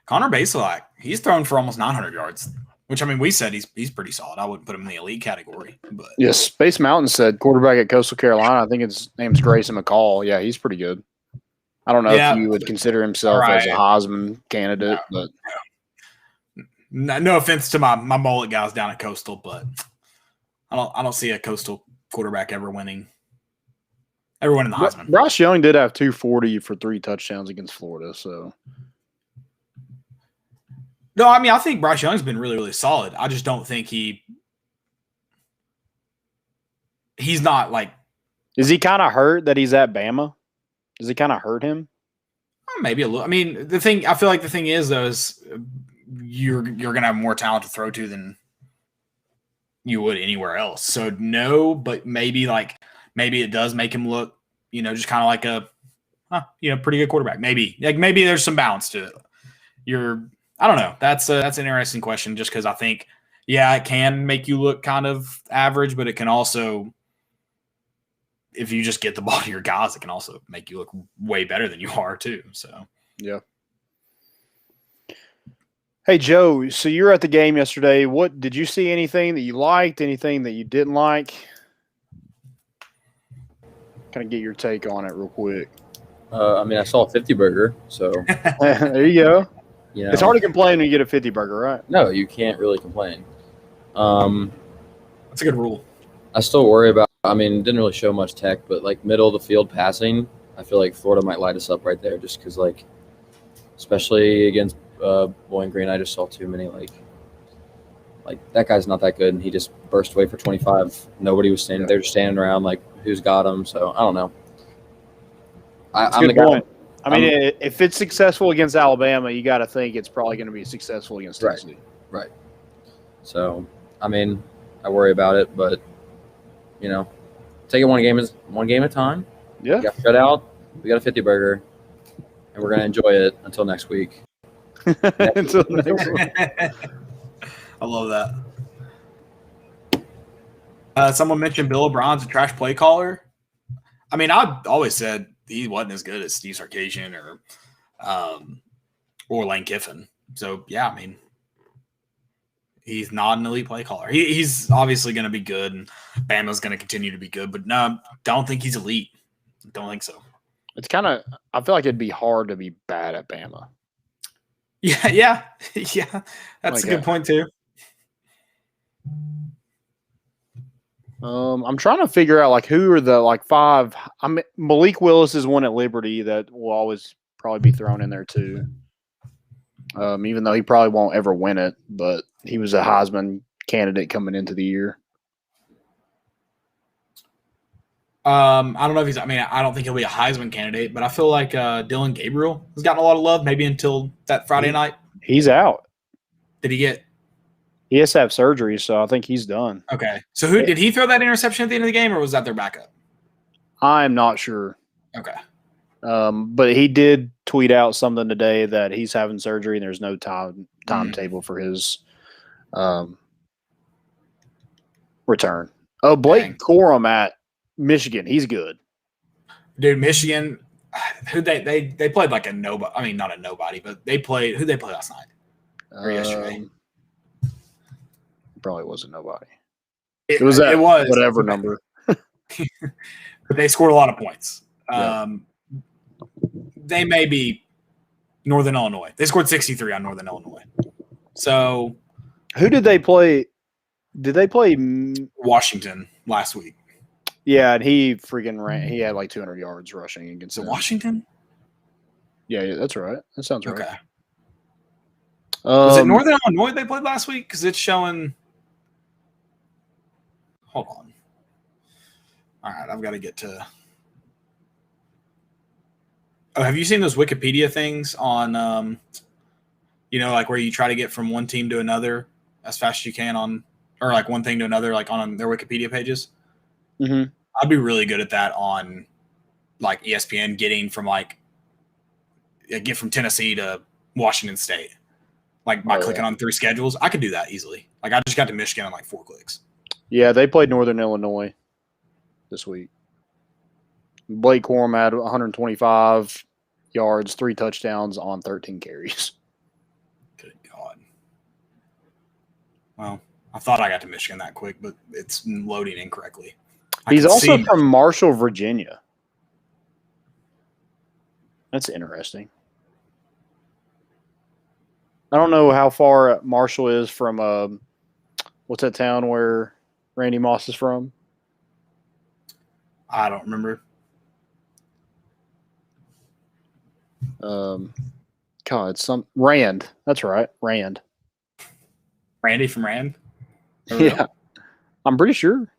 Connor Baselak, he's thrown for almost 900 yards, which, I mean, we said he's pretty solid. I wouldn't put him in the elite category. But yes, Space Mountain said quarterback at Coastal Carolina. I think his name's Grayson McCall. Yeah, he's pretty good. I don't know if you would consider himself as a Heisman candidate, but no offense to my mullet guys down at Coastal, but I don't see a Coastal quarterback ever winning the Heisman. Bryce Young did have 240 for 3 touchdowns against Florida, so. No, I mean, I think Bryce Young's been really, really solid. I just don't think he's not like. Is he kind of hurt that he's at Bama? Does it kind of hurt him? Maybe a little. I mean, I feel like the thing is, though, is you're going to have more talent to throw to than you would anywhere else. So no, but maybe it does make him look, just kind of like a, pretty good quarterback. Maybe there's some balance to it. I don't know. That's an interesting question, just because I think, it can make you look kind of average, but it can also, if you just get the ball to your guys, it can also make you look way better than you are too. So, yeah. Hey, Joe, so you were at the game yesterday. What did you see? Anything that you liked? Anything that you didn't like? Kind of get your take on it real quick. I mean, I saw a 50 burger, so there you go. It's hard to complain when you get a 50 burger, right? No, you can't really complain. That's a good rule. I still worry about. I mean, it didn't really show much tech, but middle of the field passing, I feel like Florida might light us up right there, just because especially against Bowling Green, I just saw too many that guy's not that good, and he just burst away for 25. Nobody was standing. They're just standing around who's got him. So I don't know. I'm the guy. I mean, if it's successful against Alabama, you got to think it's probably going to be successful against Tennessee. Right. So I mean, I worry about it, but take it one game at a time. Yeah. We got shut out. We got a 50 burger, and we're gonna enjoy it until next week. Until next week. I love that. Someone mentioned Bill O'Brien's a trash play caller. I mean, I've always said he wasn't as good as Steve Sarkisian or Lane Kiffin. So yeah, I mean, he's not an elite play caller. He's obviously going to be good, and Bama's going to continue to be good. But no, don't think he's elite. Don't think so. It's kind of – I feel like it'd be hard to be bad at Bama. Yeah. That's a good point too. I'm trying to figure out who are the 5. I mean, Malik Willis is one at Liberty that will always probably be thrown in there too. Even though he probably won't ever win it, but he was a Heisman candidate coming into the year. I don't know if I don't think he'll be a Heisman candidate, but I feel like Dylan Gabriel has gotten a lot of love, maybe until that Friday night. He's out. Did he get? He has to have surgery, so I think he's done. Okay. So did he throw that interception at the end of the game, or was that their backup? I'm not sure. Okay. But he did tweet out something today that he's having surgery and there's no timetable for his return. Oh, Blake Corum at Michigan. He's good. Dude, Michigan, who they played like a nobody. I mean, not a nobody, but they played. Who they play last night or yesterday? Probably wasn't nobody. It was whatever okay. number. But they scored a lot of points. They may be Northern Illinois. They scored 63 on Northern Illinois. So, who did they play? Did they play Washington last week? Yeah, and he freaking ran. He had like 200 yards rushing against them. Washington? Yeah, that's right. That sounds right. Okay. Was it Northern Illinois they played last week? Because it's showing. Hold on. All right, I've got to get to. Oh, have you seen those Wikipedia things on, like where you try to get from one team to another as fast as you can on, or like one thing to another, like on their Wikipedia pages? Mm-hmm. I'd be really good at that on like ESPN, get from Tennessee to Washington State, like by clicking on 3 schedules. I could do that easily. Like I just got to Michigan in like 4 clicks. Yeah, they played Northern Illinois this week. Blake Corum had 125 yards, 3 touchdowns on 13 carries. Good God. Well, I thought I got to Michigan that quick, but it's loading incorrectly. He's also from Marshall, Virginia. That's interesting. I don't know how far Marshall is from what's that town where Randy Moss is from? I don't remember. It's some Rand. That's right, Rand. Randy from Rand? Yeah, I'm pretty sure.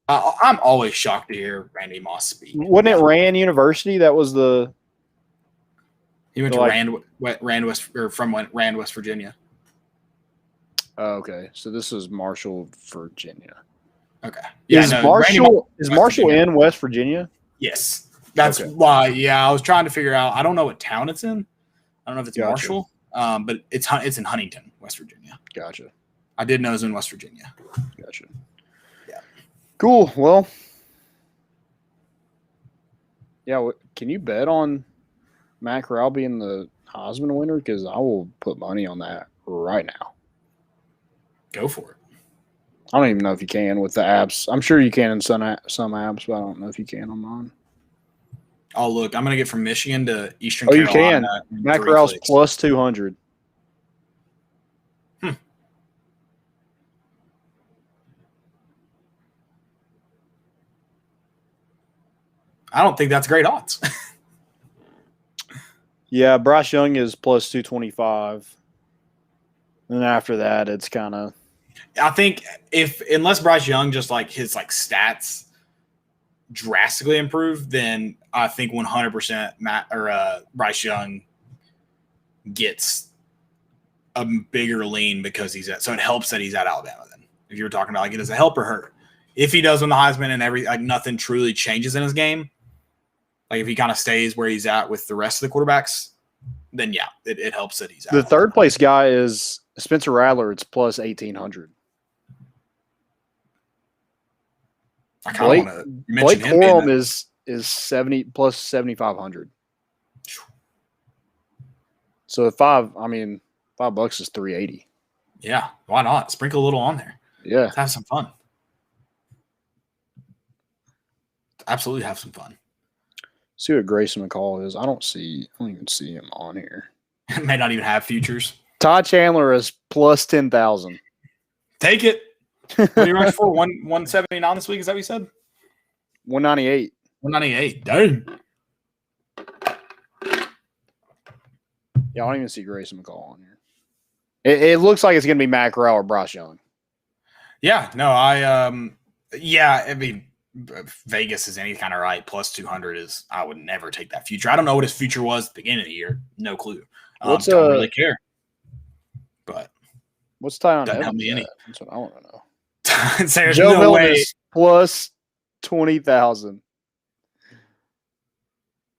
I'm always shocked to hear Randy Moss speak. Wasn't it Rand University? That was the. He went to Rand, West Virginia. Oh, okay, so this is Marshall, Virginia. Okay. Yeah, is Marshall in West Virginia? Yes. That's why. Yeah, I was trying to figure out. I don't know what town it's in. I don't know if it's Marshall, but it's in Huntington, West Virginia. Gotcha. I did know it was in West Virginia. Gotcha. Yeah. Cool. Well, yeah. Can you bet on Matt Corral being the Heisman winner? Because I will put money on that right now. Go for it. I don't even know if you can with the apps. I'm sure you can in some apps, but I don't know if you can on mine. Oh, look, I'm going to get from Michigan to Eastern Carolina. You can. Matt Corral's plus 200. I don't think that's great odds. Yeah, Bryce Young is plus 225. And after that, it's kind of. I think unless Bryce Young just like his like stats drastically improve, then I think 100% Bryce Young gets a bigger lean because he's at. So it helps that he's at Alabama. Then, if you were talking about like, does it help or hurt? If he does win the Heisman and nothing truly changes in his game, like if he kind of stays where he's at with the rest of the quarterbacks, then yeah, it helps that he's at. The third place guy is Spencer Rattler. It's plus 1,800. Blake Corum is 70 plus 7,500. So $5 is 380. Yeah, why not? Sprinkle a little on there. Yeah, let's have some fun. Absolutely have some fun. See what Grayson McCall is. I don't even see him on here. May not even have futures. Todd Chandler is plus 10,000. Take it. What do you rush for? 179 this week? Is that what you said? 198. 198. Dang. Yeah, I don't even see Grayson McCall on here. It looks like it's going to be Matt Corral or Bryce Young. Yeah. No, I mean, Vegas is any kind of right. Plus 200 is. I would never take that future. I don't know what his future was at the beginning of the year. No clue. Don't really care. But what's Tyon doesn't help me any. That's what I want to know. There's Joe no Milton way. is plus 20,000.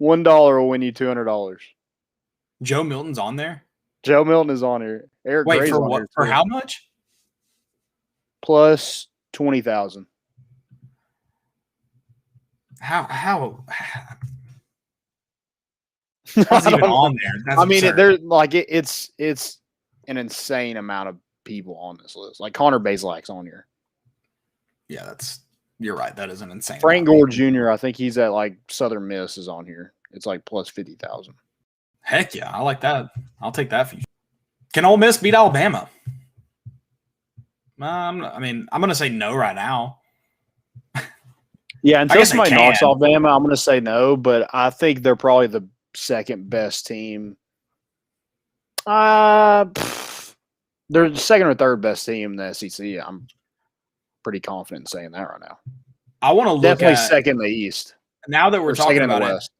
$1 will win you $200. Joe Milton's on there. Joe Milton is on here. Eric Wait, Gray's for on what? here For too. how much? Plus 20,000. How's I even don't on know. there? That's I mean, absurd. there's like it's an insane amount of people on this list. Like Connor Bazelak's on here. Yeah, you're right. That is an insane. Frank amount. Gore Jr. I think he's at like Southern Miss is on here. It's like plus 50,000. Heck yeah, I like that. I'll take that for you. Can Ole Miss beat Alabama? I'm going to say no right now. Yeah, until guess they somebody knocks can. Alabama, I'm going to say no. But I think they're probably the second best team. They're the second or third best team in the SEC. I'm pretty confident in saying that right now. I want to look Definitely at second in the East. now that we're Or talking second in the about it. West.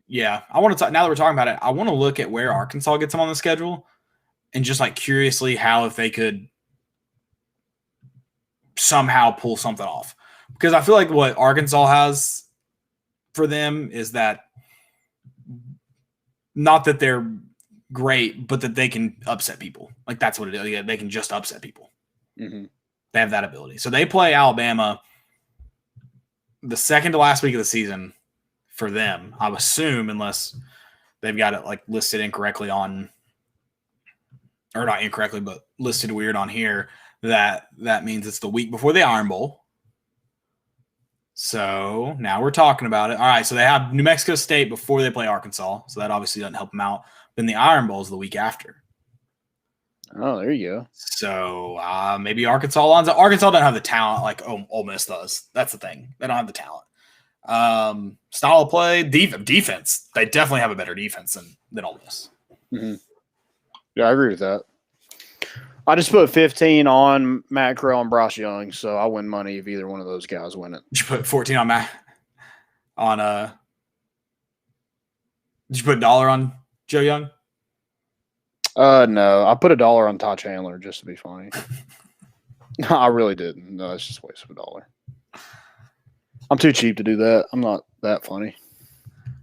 Yeah, I want to talk now that we're talking about it. I want to look at where Arkansas gets them on the schedule, and just like curiously how if they could somehow pull something off, because I feel like what Arkansas has for them is that not that they're great, but that they can upset people. Like that's what it is. Yeah, they can just upset people. Mm-hmm. They have that ability. So they play Alabama the second to last week of the season for them, I assume, unless they've got it like listed incorrectly on, or not incorrectly, but listed weird on here. That means it's the week before the Iron Bowl. So now we're talking about it. All right, so they have New Mexico State before they play Arkansas, so that obviously doesn't help them out. Then the Iron Bowl is the week after. Oh, there you go. So maybe Arkansas lines up. Arkansas doesn't have the talent like Ole Miss does. That's the thing. They don't have the talent. Style of play, defense. They definitely have a better defense than Ole Miss. Mm-hmm. Yeah, I agree with that. I just put 15 on Matt Corral and Bryce Young, so I win money if either one of those guys win it. Did you put 14 on Matt? Did you put $1 on Joe Young? No, I put $1 on Ty Chandler just to be funny. No, I really didn't. No, it's just a waste of $1. I'm too cheap to do that. I'm not that funny.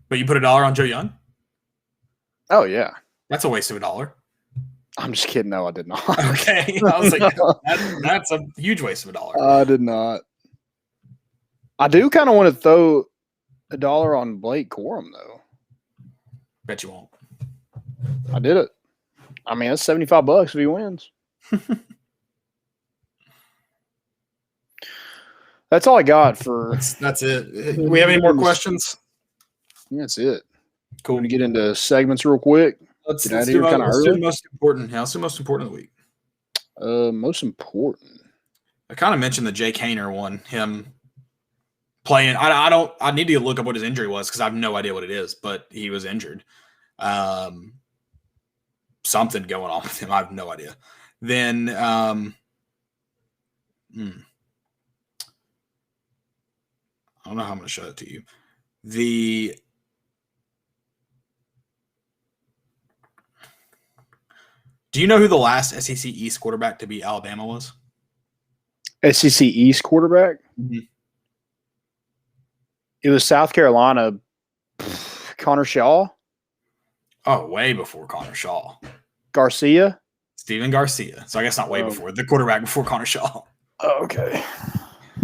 But you put $1 on Joe Young? Oh yeah, that's a waste of $1. I'm just kidding. No, I did not. Okay, I was like, that's a huge waste of $1. I did not. I do kind of want to throw $1 on Blake Corum though. Bet you won't. I did it. I mean, that's $75 if he wins. That's all I got for. That's it. Do we have any more questions? That's it. Cool. Want to get into segments real quick? Let's do the most important. Yeah, let's do most important of the week. Most important. I kind of mentioned the Jake Hayner one. Him playing. I need to look up what his injury was because I have no idea what it is. But he was injured. Something going on with him. I have no idea. Then, I don't know how I'm going to show it to you. Do you know who the last SEC East quarterback to beat Alabama was? SEC East quarterback? Mm-hmm. It was South Carolina. Connor Shaw? Oh, way before Connor Shaw. Garcia? Steven Garcia. So I guess not way before. The quarterback before Connor Shaw. Oh, okay.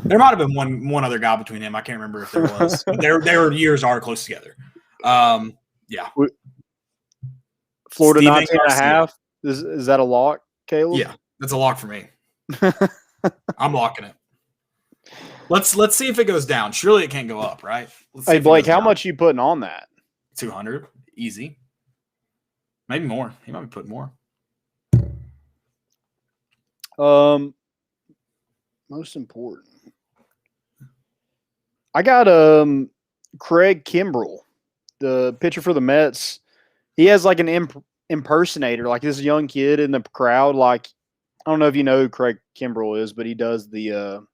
There might have been one other guy between him. I can't remember if there was. But their years are close together. Yeah. Florida Steven 19 and a half. Is that a lock, Caleb? Yeah, that's a lock for me. I'm locking it. Let's see if it goes down. Surely it can't go up, right? Hey, Blake, how much you putting on that? 200. Easy. Maybe more. He might be putting more. Most important. I got Craig Kimbrell, the pitcher for the Mets. He has like an impersonator, like this young kid in the crowd. Like, I don't know if you know who Craig Kimbrell is, but he does the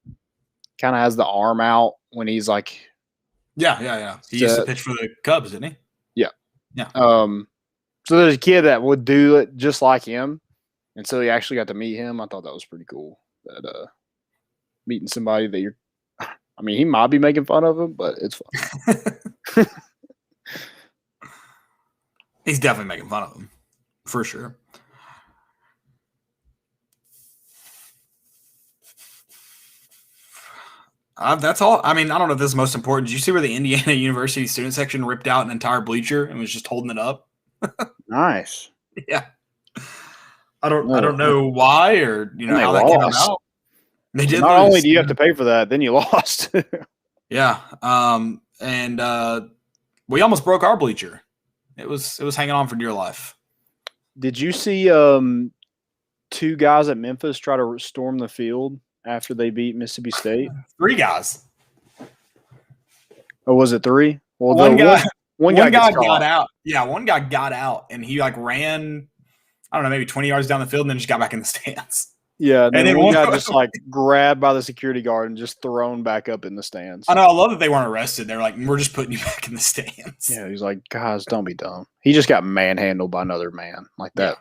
kind of has the arm out when he's like. Yeah. He used to pitch for the Cubs, didn't he? Yeah. So there's a kid that would do it just like him, and so he actually got to meet him. I thought that was pretty cool. That meeting somebody that you're. I mean, he might be making fun of him, but it's fun. He's definitely making fun of him, for sure. That's all. I mean, I don't know if this is most important. Did you see where the Indiana University student section ripped out an entire bleacher and was just holding it up? Nice. Yeah. I don't know why or how that came about. They did. Not lose. only do you have to pay for that, then you lost. Yeah. And we almost broke our bleacher. It was hanging on for dear life. Did you see two guys at Memphis try to storm the field after they beat Mississippi State? 3 guys. Or was it 3? Well, one guy got out. Yeah, one guy got out and he ran, I don't know, maybe 20 yards down the field and then just got back in the stands. Yeah, and then one guy just grabbed by the security guard and just thrown back up in the stands. I know. I love that they weren't arrested. They're like, we're just putting you back in the stands. Yeah, he's like, guys, don't be dumb. He just got manhandled by another man like that.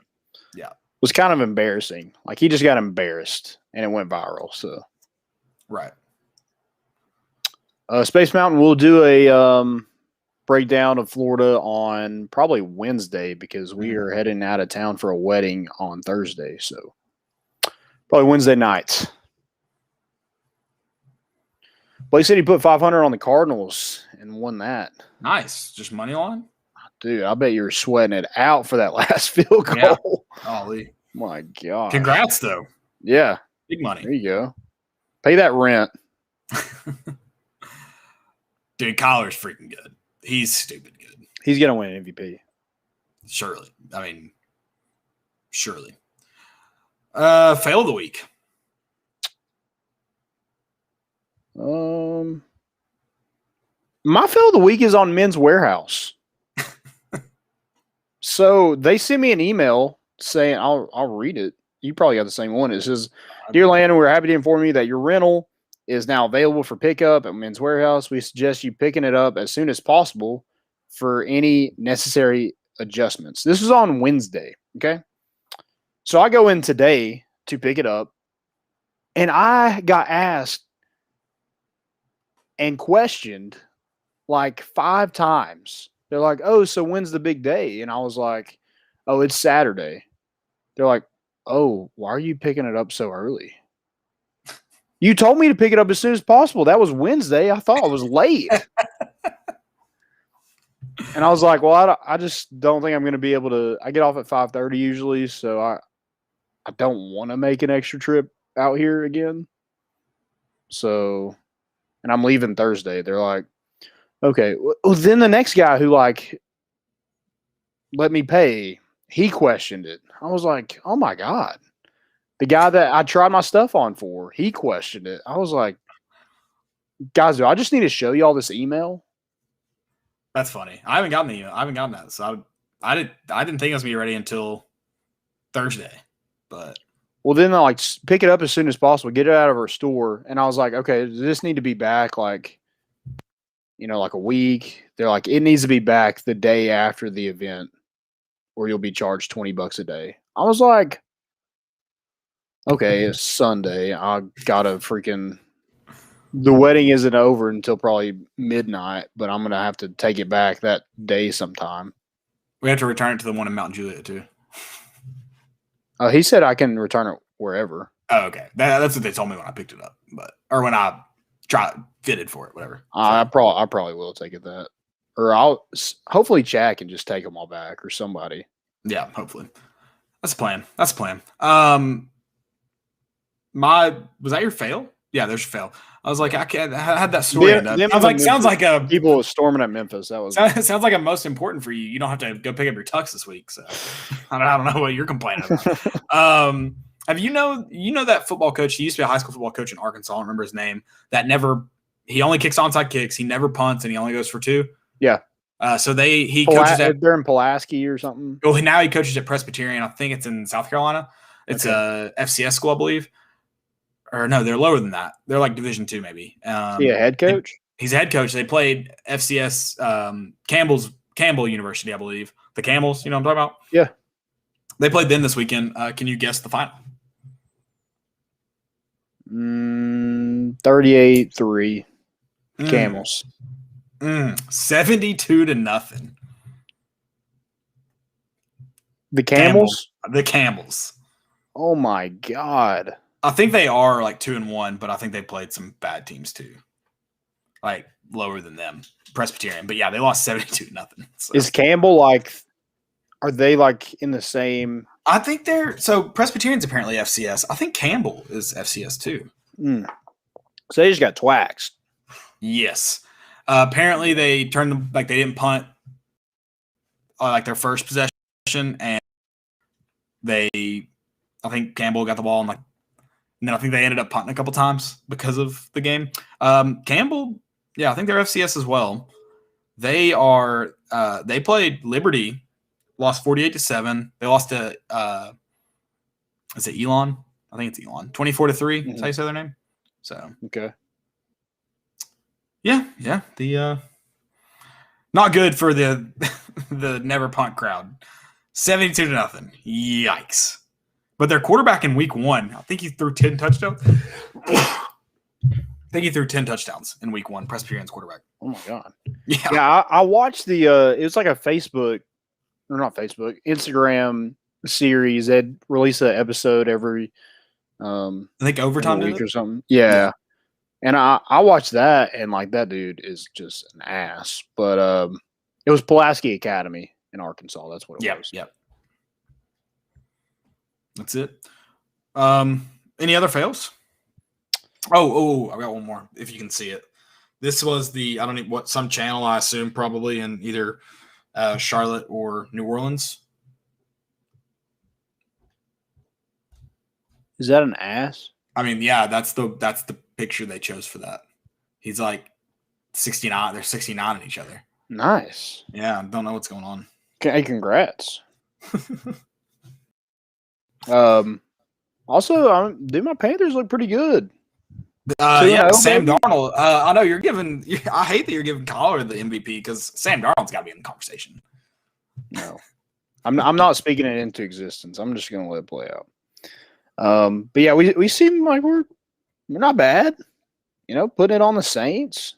Yeah. It was kind of embarrassing. Like he just got embarrassed and it went viral. So, right. Space Mountain will do a breakdown of Florida on probably Wednesday because we are heading out of town for a wedding on Thursday. So probably Wednesday nights. Blake said he put 500 on the Cardinals and won that. Nice. Just money line? Dude, I bet you were sweating it out for that last field goal. Yeah. Golly. My God. Congrats, though. Yeah. Big money. There you go. Pay that rent. Dude, Kyler's freaking good. He's stupid good. He's going to win MVP. Surely. I mean, surely. Fail of the week. My fail of the week is on Men's Warehouse. So they sent me an email saying, I'll read it. You probably got the same one. It says, "Dear Landon, we're happy to inform you that your rental is now available for pickup at Men's Warehouse. We suggest you picking it up as soon as possible for any necessary adjustments." This was on Wednesday. Okay. So I go in today to pick it up and I got asked and questioned like 5 times. They're like, "Oh, so when's the big day?" And I was like, "Oh, it's Saturday." They're like, "Oh, why are you picking it up so early? You told me to pick it up as soon as possible. That was Wednesday. I thought I was late." And I was like, "Well, I just don't think I'm going to be able to." I get off at 5:30 usually, so I don't want to make an extra trip out here again. So, and I'm leaving Thursday. They're like, "Okay." Well, then the next guy who let me pay, he questioned it. I was like, "Oh my God." The guy that I tried my stuff on for, he questioned it. I was like, "Guys, do I just need to show y'all this email?" That's funny. I haven't gotten the email. I haven't gotten that. So I didn't think it was going to be ready until Thursday. But well, then I pick it up as soon as possible, get it out of our store. And I was like, "Okay, does this need to be back like a week?" They're like, "It needs to be back the day after the event or you'll be charged $20 a day." I was like, "Okay, it's Sunday. I gotta the wedding isn't over until probably midnight, but I'm gonna have to take it back that day sometime." We have to return it to the one in Mount Juliet too. He said I can return it wherever. Oh, okay. That's what they told me when I picked it up, or when I fitted for it, whatever. I probably will take it that, or I'll hopefully Chad can just take them all back or somebody. Yeah, hopefully. That's the plan. Was that your fail? Yeah, there's your fail. I was like, I had that story. Sounds like a people storming at Memphis. That was sounds like a most important for you. You don't have to go pick up your tux this week, so I don't know what you're complaining about. Have you know that football coach? He used to be a high school football coach in Arkansas. I don't remember his name. He only kicks onside kicks. He never punts, and he only goes for 2. Yeah. So he coaches at. They're in Pulaski or something. Well, now he coaches at Presbyterian. I think it's in South Carolina. It's a FCS school, I believe. Or no, they're lower than that. They're like Division II, maybe. Is he a head coach? He's a head coach. They played FCS Campbell University, I believe. The Camels, you know what I'm talking about? Yeah. They played them this weekend. Can you guess the final? 38-3. Camels. 72-0. The Camels? The Camels. Oh my God. I think they are like 2-1, but I think they played some bad teams too. Like lower than them. Presbyterian. But yeah, they lost 72-0. So. Is Campbell like, are they like in the same? I think so Presbyterian's apparently FCS. I think Campbell is FCS too. So they just got twaxed. Yes. Apparently they turned them, like they didn't punt like their first possession, and I think Campbell got the ball and then I think they ended up punting a couple times because of the game. Campbell, yeah, I think they're FCS as well. They played Liberty, lost 48-7. They lost to is it Elon? I think it's Elon. 24-3. That's how you say their name. So okay. Yeah. The not good for the the never punt crowd. 72-0. Yikes. But their quarterback in week 1, I think he threw 10 touchdowns. I think he threw 10 touchdowns in week 1, Presbyterian's quarterback. Oh my God. Yeah. I watched the it was like a Instagram series. They'd release an episode every I think overtime week or something. Yeah. And I watched that, and like that dude is just an ass. But it was Pulaski Academy in Arkansas. That's what it was. Yep. That's it. Any other fails? Oh, I got one more. If you can see it, this was some channel, I assume probably in either Charlotte or New Orleans. Is that an ass? I mean, yeah, that's the picture they chose for that. He's like 69. They're 69 in each other. Nice. Yeah, I don't know what's going on. Okay, congrats. Also, dude, my Panthers look pretty good. Sam Darnold. I know you're giving. I hate that you're giving Collar the MVP because Sam Darnold's got to be in the conversation. No, I'm not speaking it into existence. I'm just going to let it play out. But yeah, we seem like we're not bad. Putting it on the Saints.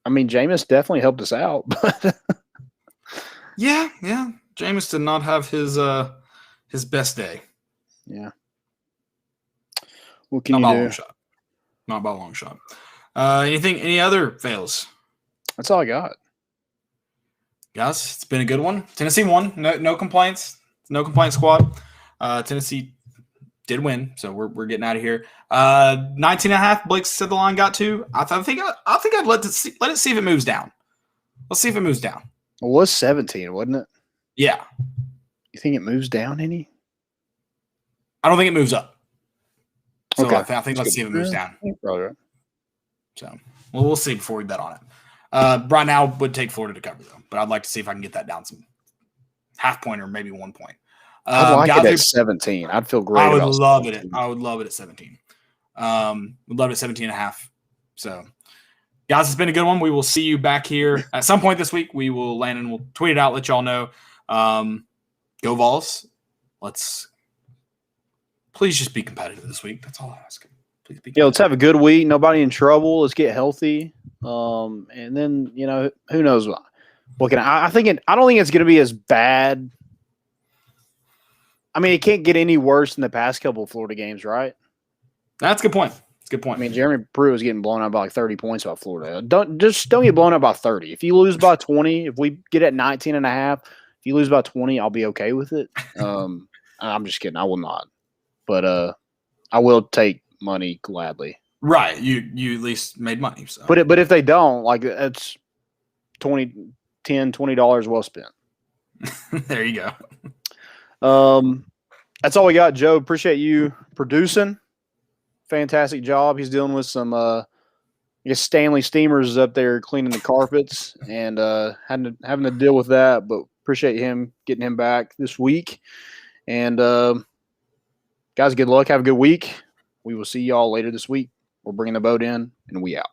I mean, Jameis definitely helped us out, but yeah. Jameis did not have his best day. Yeah. What can you do? Not by a long shot. Any other fails? That's all I got. Guys, it's been a good one. Tennessee won. No complaints. No complaint squad. Tennessee did win, so we're getting out of here. 19.5. Blake said the line got to. I think I'd let it see if it moves down. Let's see if it moves down. It was 17, wasn't it? Yeah. You think it moves down any? I don't think it moves up. So okay. I think let's see if it moves down. Right. So we'll see before we bet on it. Right now would take Florida to cover though, but I'd like to see if I can get that down some half point or maybe 1 point. I'd like it at 17. I'd feel great. I would love it. I would love it at 17. Would love it at 17.5. So, guys, it's been a good one. We will see you back here at some point this week. We will land and we'll tweet it out, let y'all know. Go Vols. Please just be competitive this week. That's all I ask. Please be competitive. Yeah, let's have a good week. Nobody in trouble. Let's get healthy. And then, who knows what I don't think it's going to be as bad. I mean, it can't get any worse than the past couple of Florida games, right? That's a good point. It's a good point. I mean, Jeremy Pruitt was getting blown out by like 30 points by Florida. Don't get blown out by 30. If you lose by 20, if we get at 19.5, if you lose by 20, I'll be okay with it. I'm just kidding. I will not. But I will take money gladly. Right. You at least made money. So. But if they don't, like it's $20 well spent. There you go. That's all we got, Joe. Appreciate you producing. Fantastic job. He's dealing with some I guess Stanley Steamers up there cleaning the carpets and having to deal with that, but appreciate him getting him back this week. And guys, good luck. Have a good week. We will see y'all later this week. We're bringing the boat in, and we out.